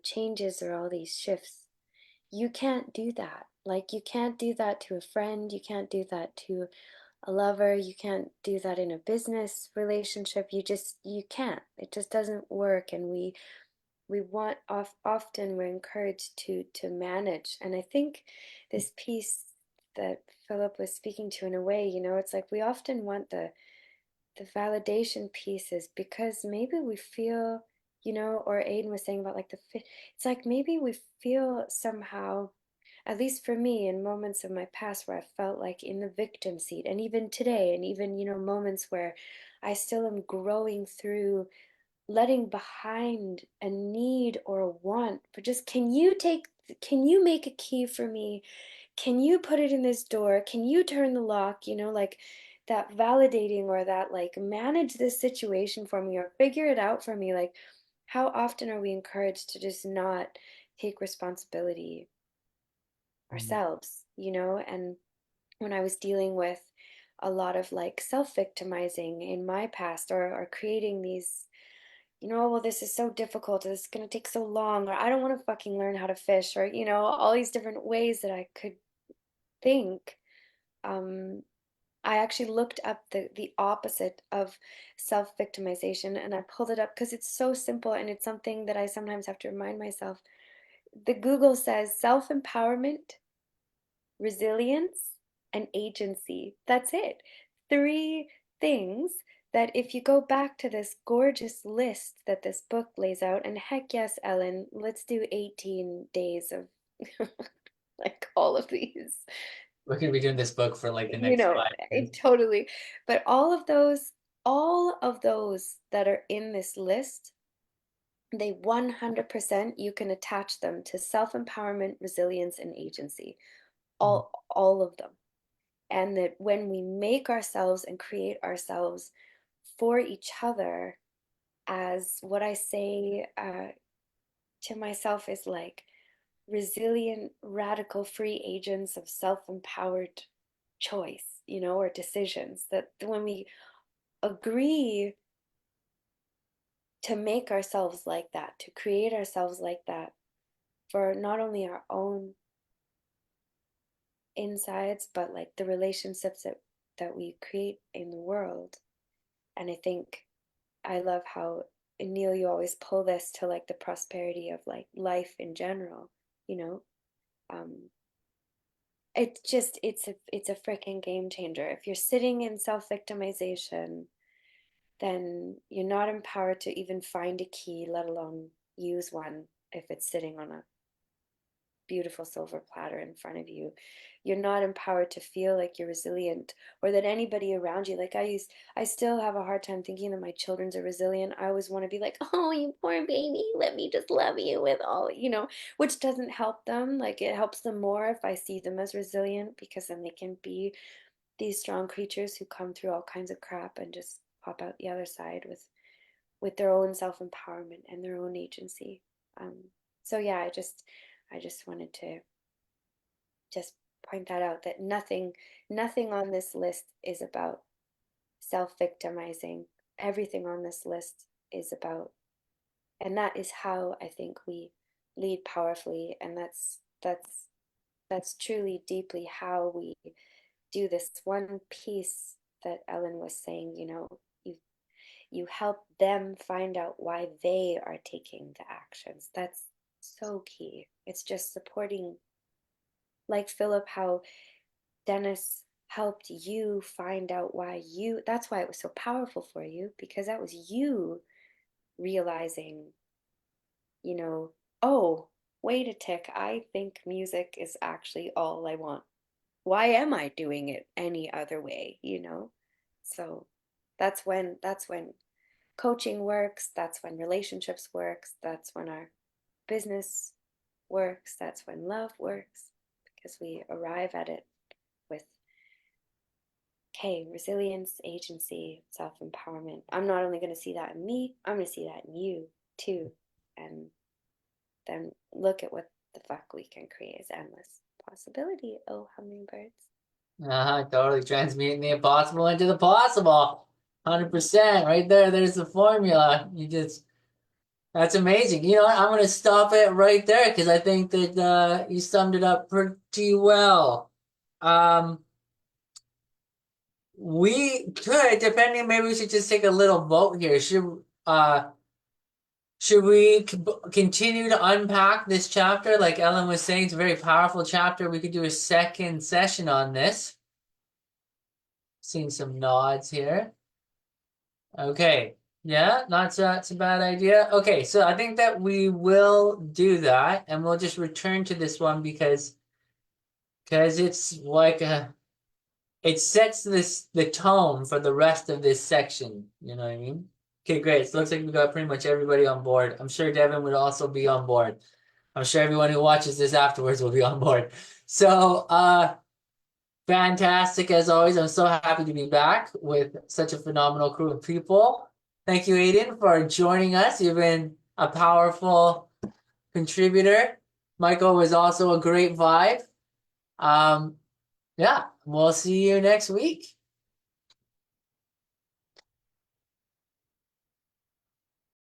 changes or all these shifts. You can't do that. Like, you can't do that to a friend. You can't do that to a lover. You can't do that in a business relationship. You can't. It just doesn't work. And we want often we're encouraged to manage. And I think this piece that Philip was speaking to in a way, it's like we often want the validation pieces because maybe we feel, or Aiden was saying about like it's like maybe we feel somehow, at least for me, in moments of my past where I felt like in the victim seat, and even today, and even, moments where I still am growing through letting behind a need or a want, but just can you make a key for me? Can you put it in this door? Can you turn the lock? Like that validating or that like manage this situation for me or figure it out for me. Like, how often are we encouraged to just not take responsibility ourselves, And when I was dealing with a lot of like self-victimizing in my past or creating these, well, this is so difficult, or this is going to take so long, or I don't want to fucking learn how to fish, or, all these different ways that I could think. I actually looked up the opposite of self-victimization and I pulled it up because it's so simple and it's something that I sometimes have to remind myself. The Google says self-empowerment, resilience, and agency. That's it. 3 things that if you go back to this gorgeous list that this book lays out, and heck yes, Ellen, let's do 18 days of like all of these. We're gonna be doing this book for like the next 5 years. Totally. But all of those that are in this list, they 100% you can attach them to self-empowerment, resilience, and agency. All of them. And that when we make ourselves and create ourselves for each other, as what I say to myself is like resilient, radical, free agents of self-empowered choice, or decisions, that when we agree to make ourselves like that, to create ourselves like that for not only our own insides, but like the relationships that we create in the world. And I think I love how, Neil, you always pull this to like the prosperity of like life in general, it's a freaking game changer. If you're sitting in self-victimization, then you're not empowered to even find a key, let alone use one if it's sitting on beautiful silver platter in front of you. You're not empowered to feel like you're resilient, or that anybody around you, like I still have a hard time thinking that my children are resilient. I always want to be like, oh, you poor baby, let me just love you with all, which doesn't help them. Like, it helps them more if I see them as resilient, because then they can be these strong creatures who come through all kinds of crap and just pop out the other side with their own self-empowerment and their own agency. So yeah, I just wanted to just point that out, that nothing on this list is about self-victimizing. Everything on this list is about, and that is how I think we lead powerfully, and that's truly deeply how we do this one piece that Ellen was saying, you help them find out why they are taking the actions. That's so key. It's just supporting, like Philip, how Dennis helped you find out why that's why it was so powerful for you, because that was you realizing, oh, wait a tick, I think music is actually all I want. Why am I doing it any other way, So that's when coaching works, that's when relationships works, that's when our business works, that's when love works, because we arrive at it with, okay, resilience, agency, self-empowerment. I'm not only going to see that in me, I'm going to see that in you too. And then look at what the fuck we can create as endless possibility. Oh, hummingbirds. Totally transmuting the impossible into the possible. 100% right there. There's the formula. That's amazing. You know what? I'm going to stop it right there because I think that you summed it up pretty well. We could, depending, maybe we should just take a little vote here. Should we continue to unpack this chapter? Like Ellen was saying, it's a very powerful chapter. We could do a second session on this. Seeing some nods here. Okay. Yeah, that's a bad idea. Okay, so I think that we will do that, and we'll just return to this one because it's like it sets the tone for the rest of this section. You know what I mean? Okay, great. So it looks like we got pretty much everybody on board. I'm sure Devin would also be on board. I'm sure everyone who watches this afterwards will be on board. So, fantastic as always. I'm so happy to be back with such a phenomenal crew of people. Thank you, Aiden, for joining us. You've been a powerful contributor. Michael was also a great vibe. Yeah, we'll see you next week.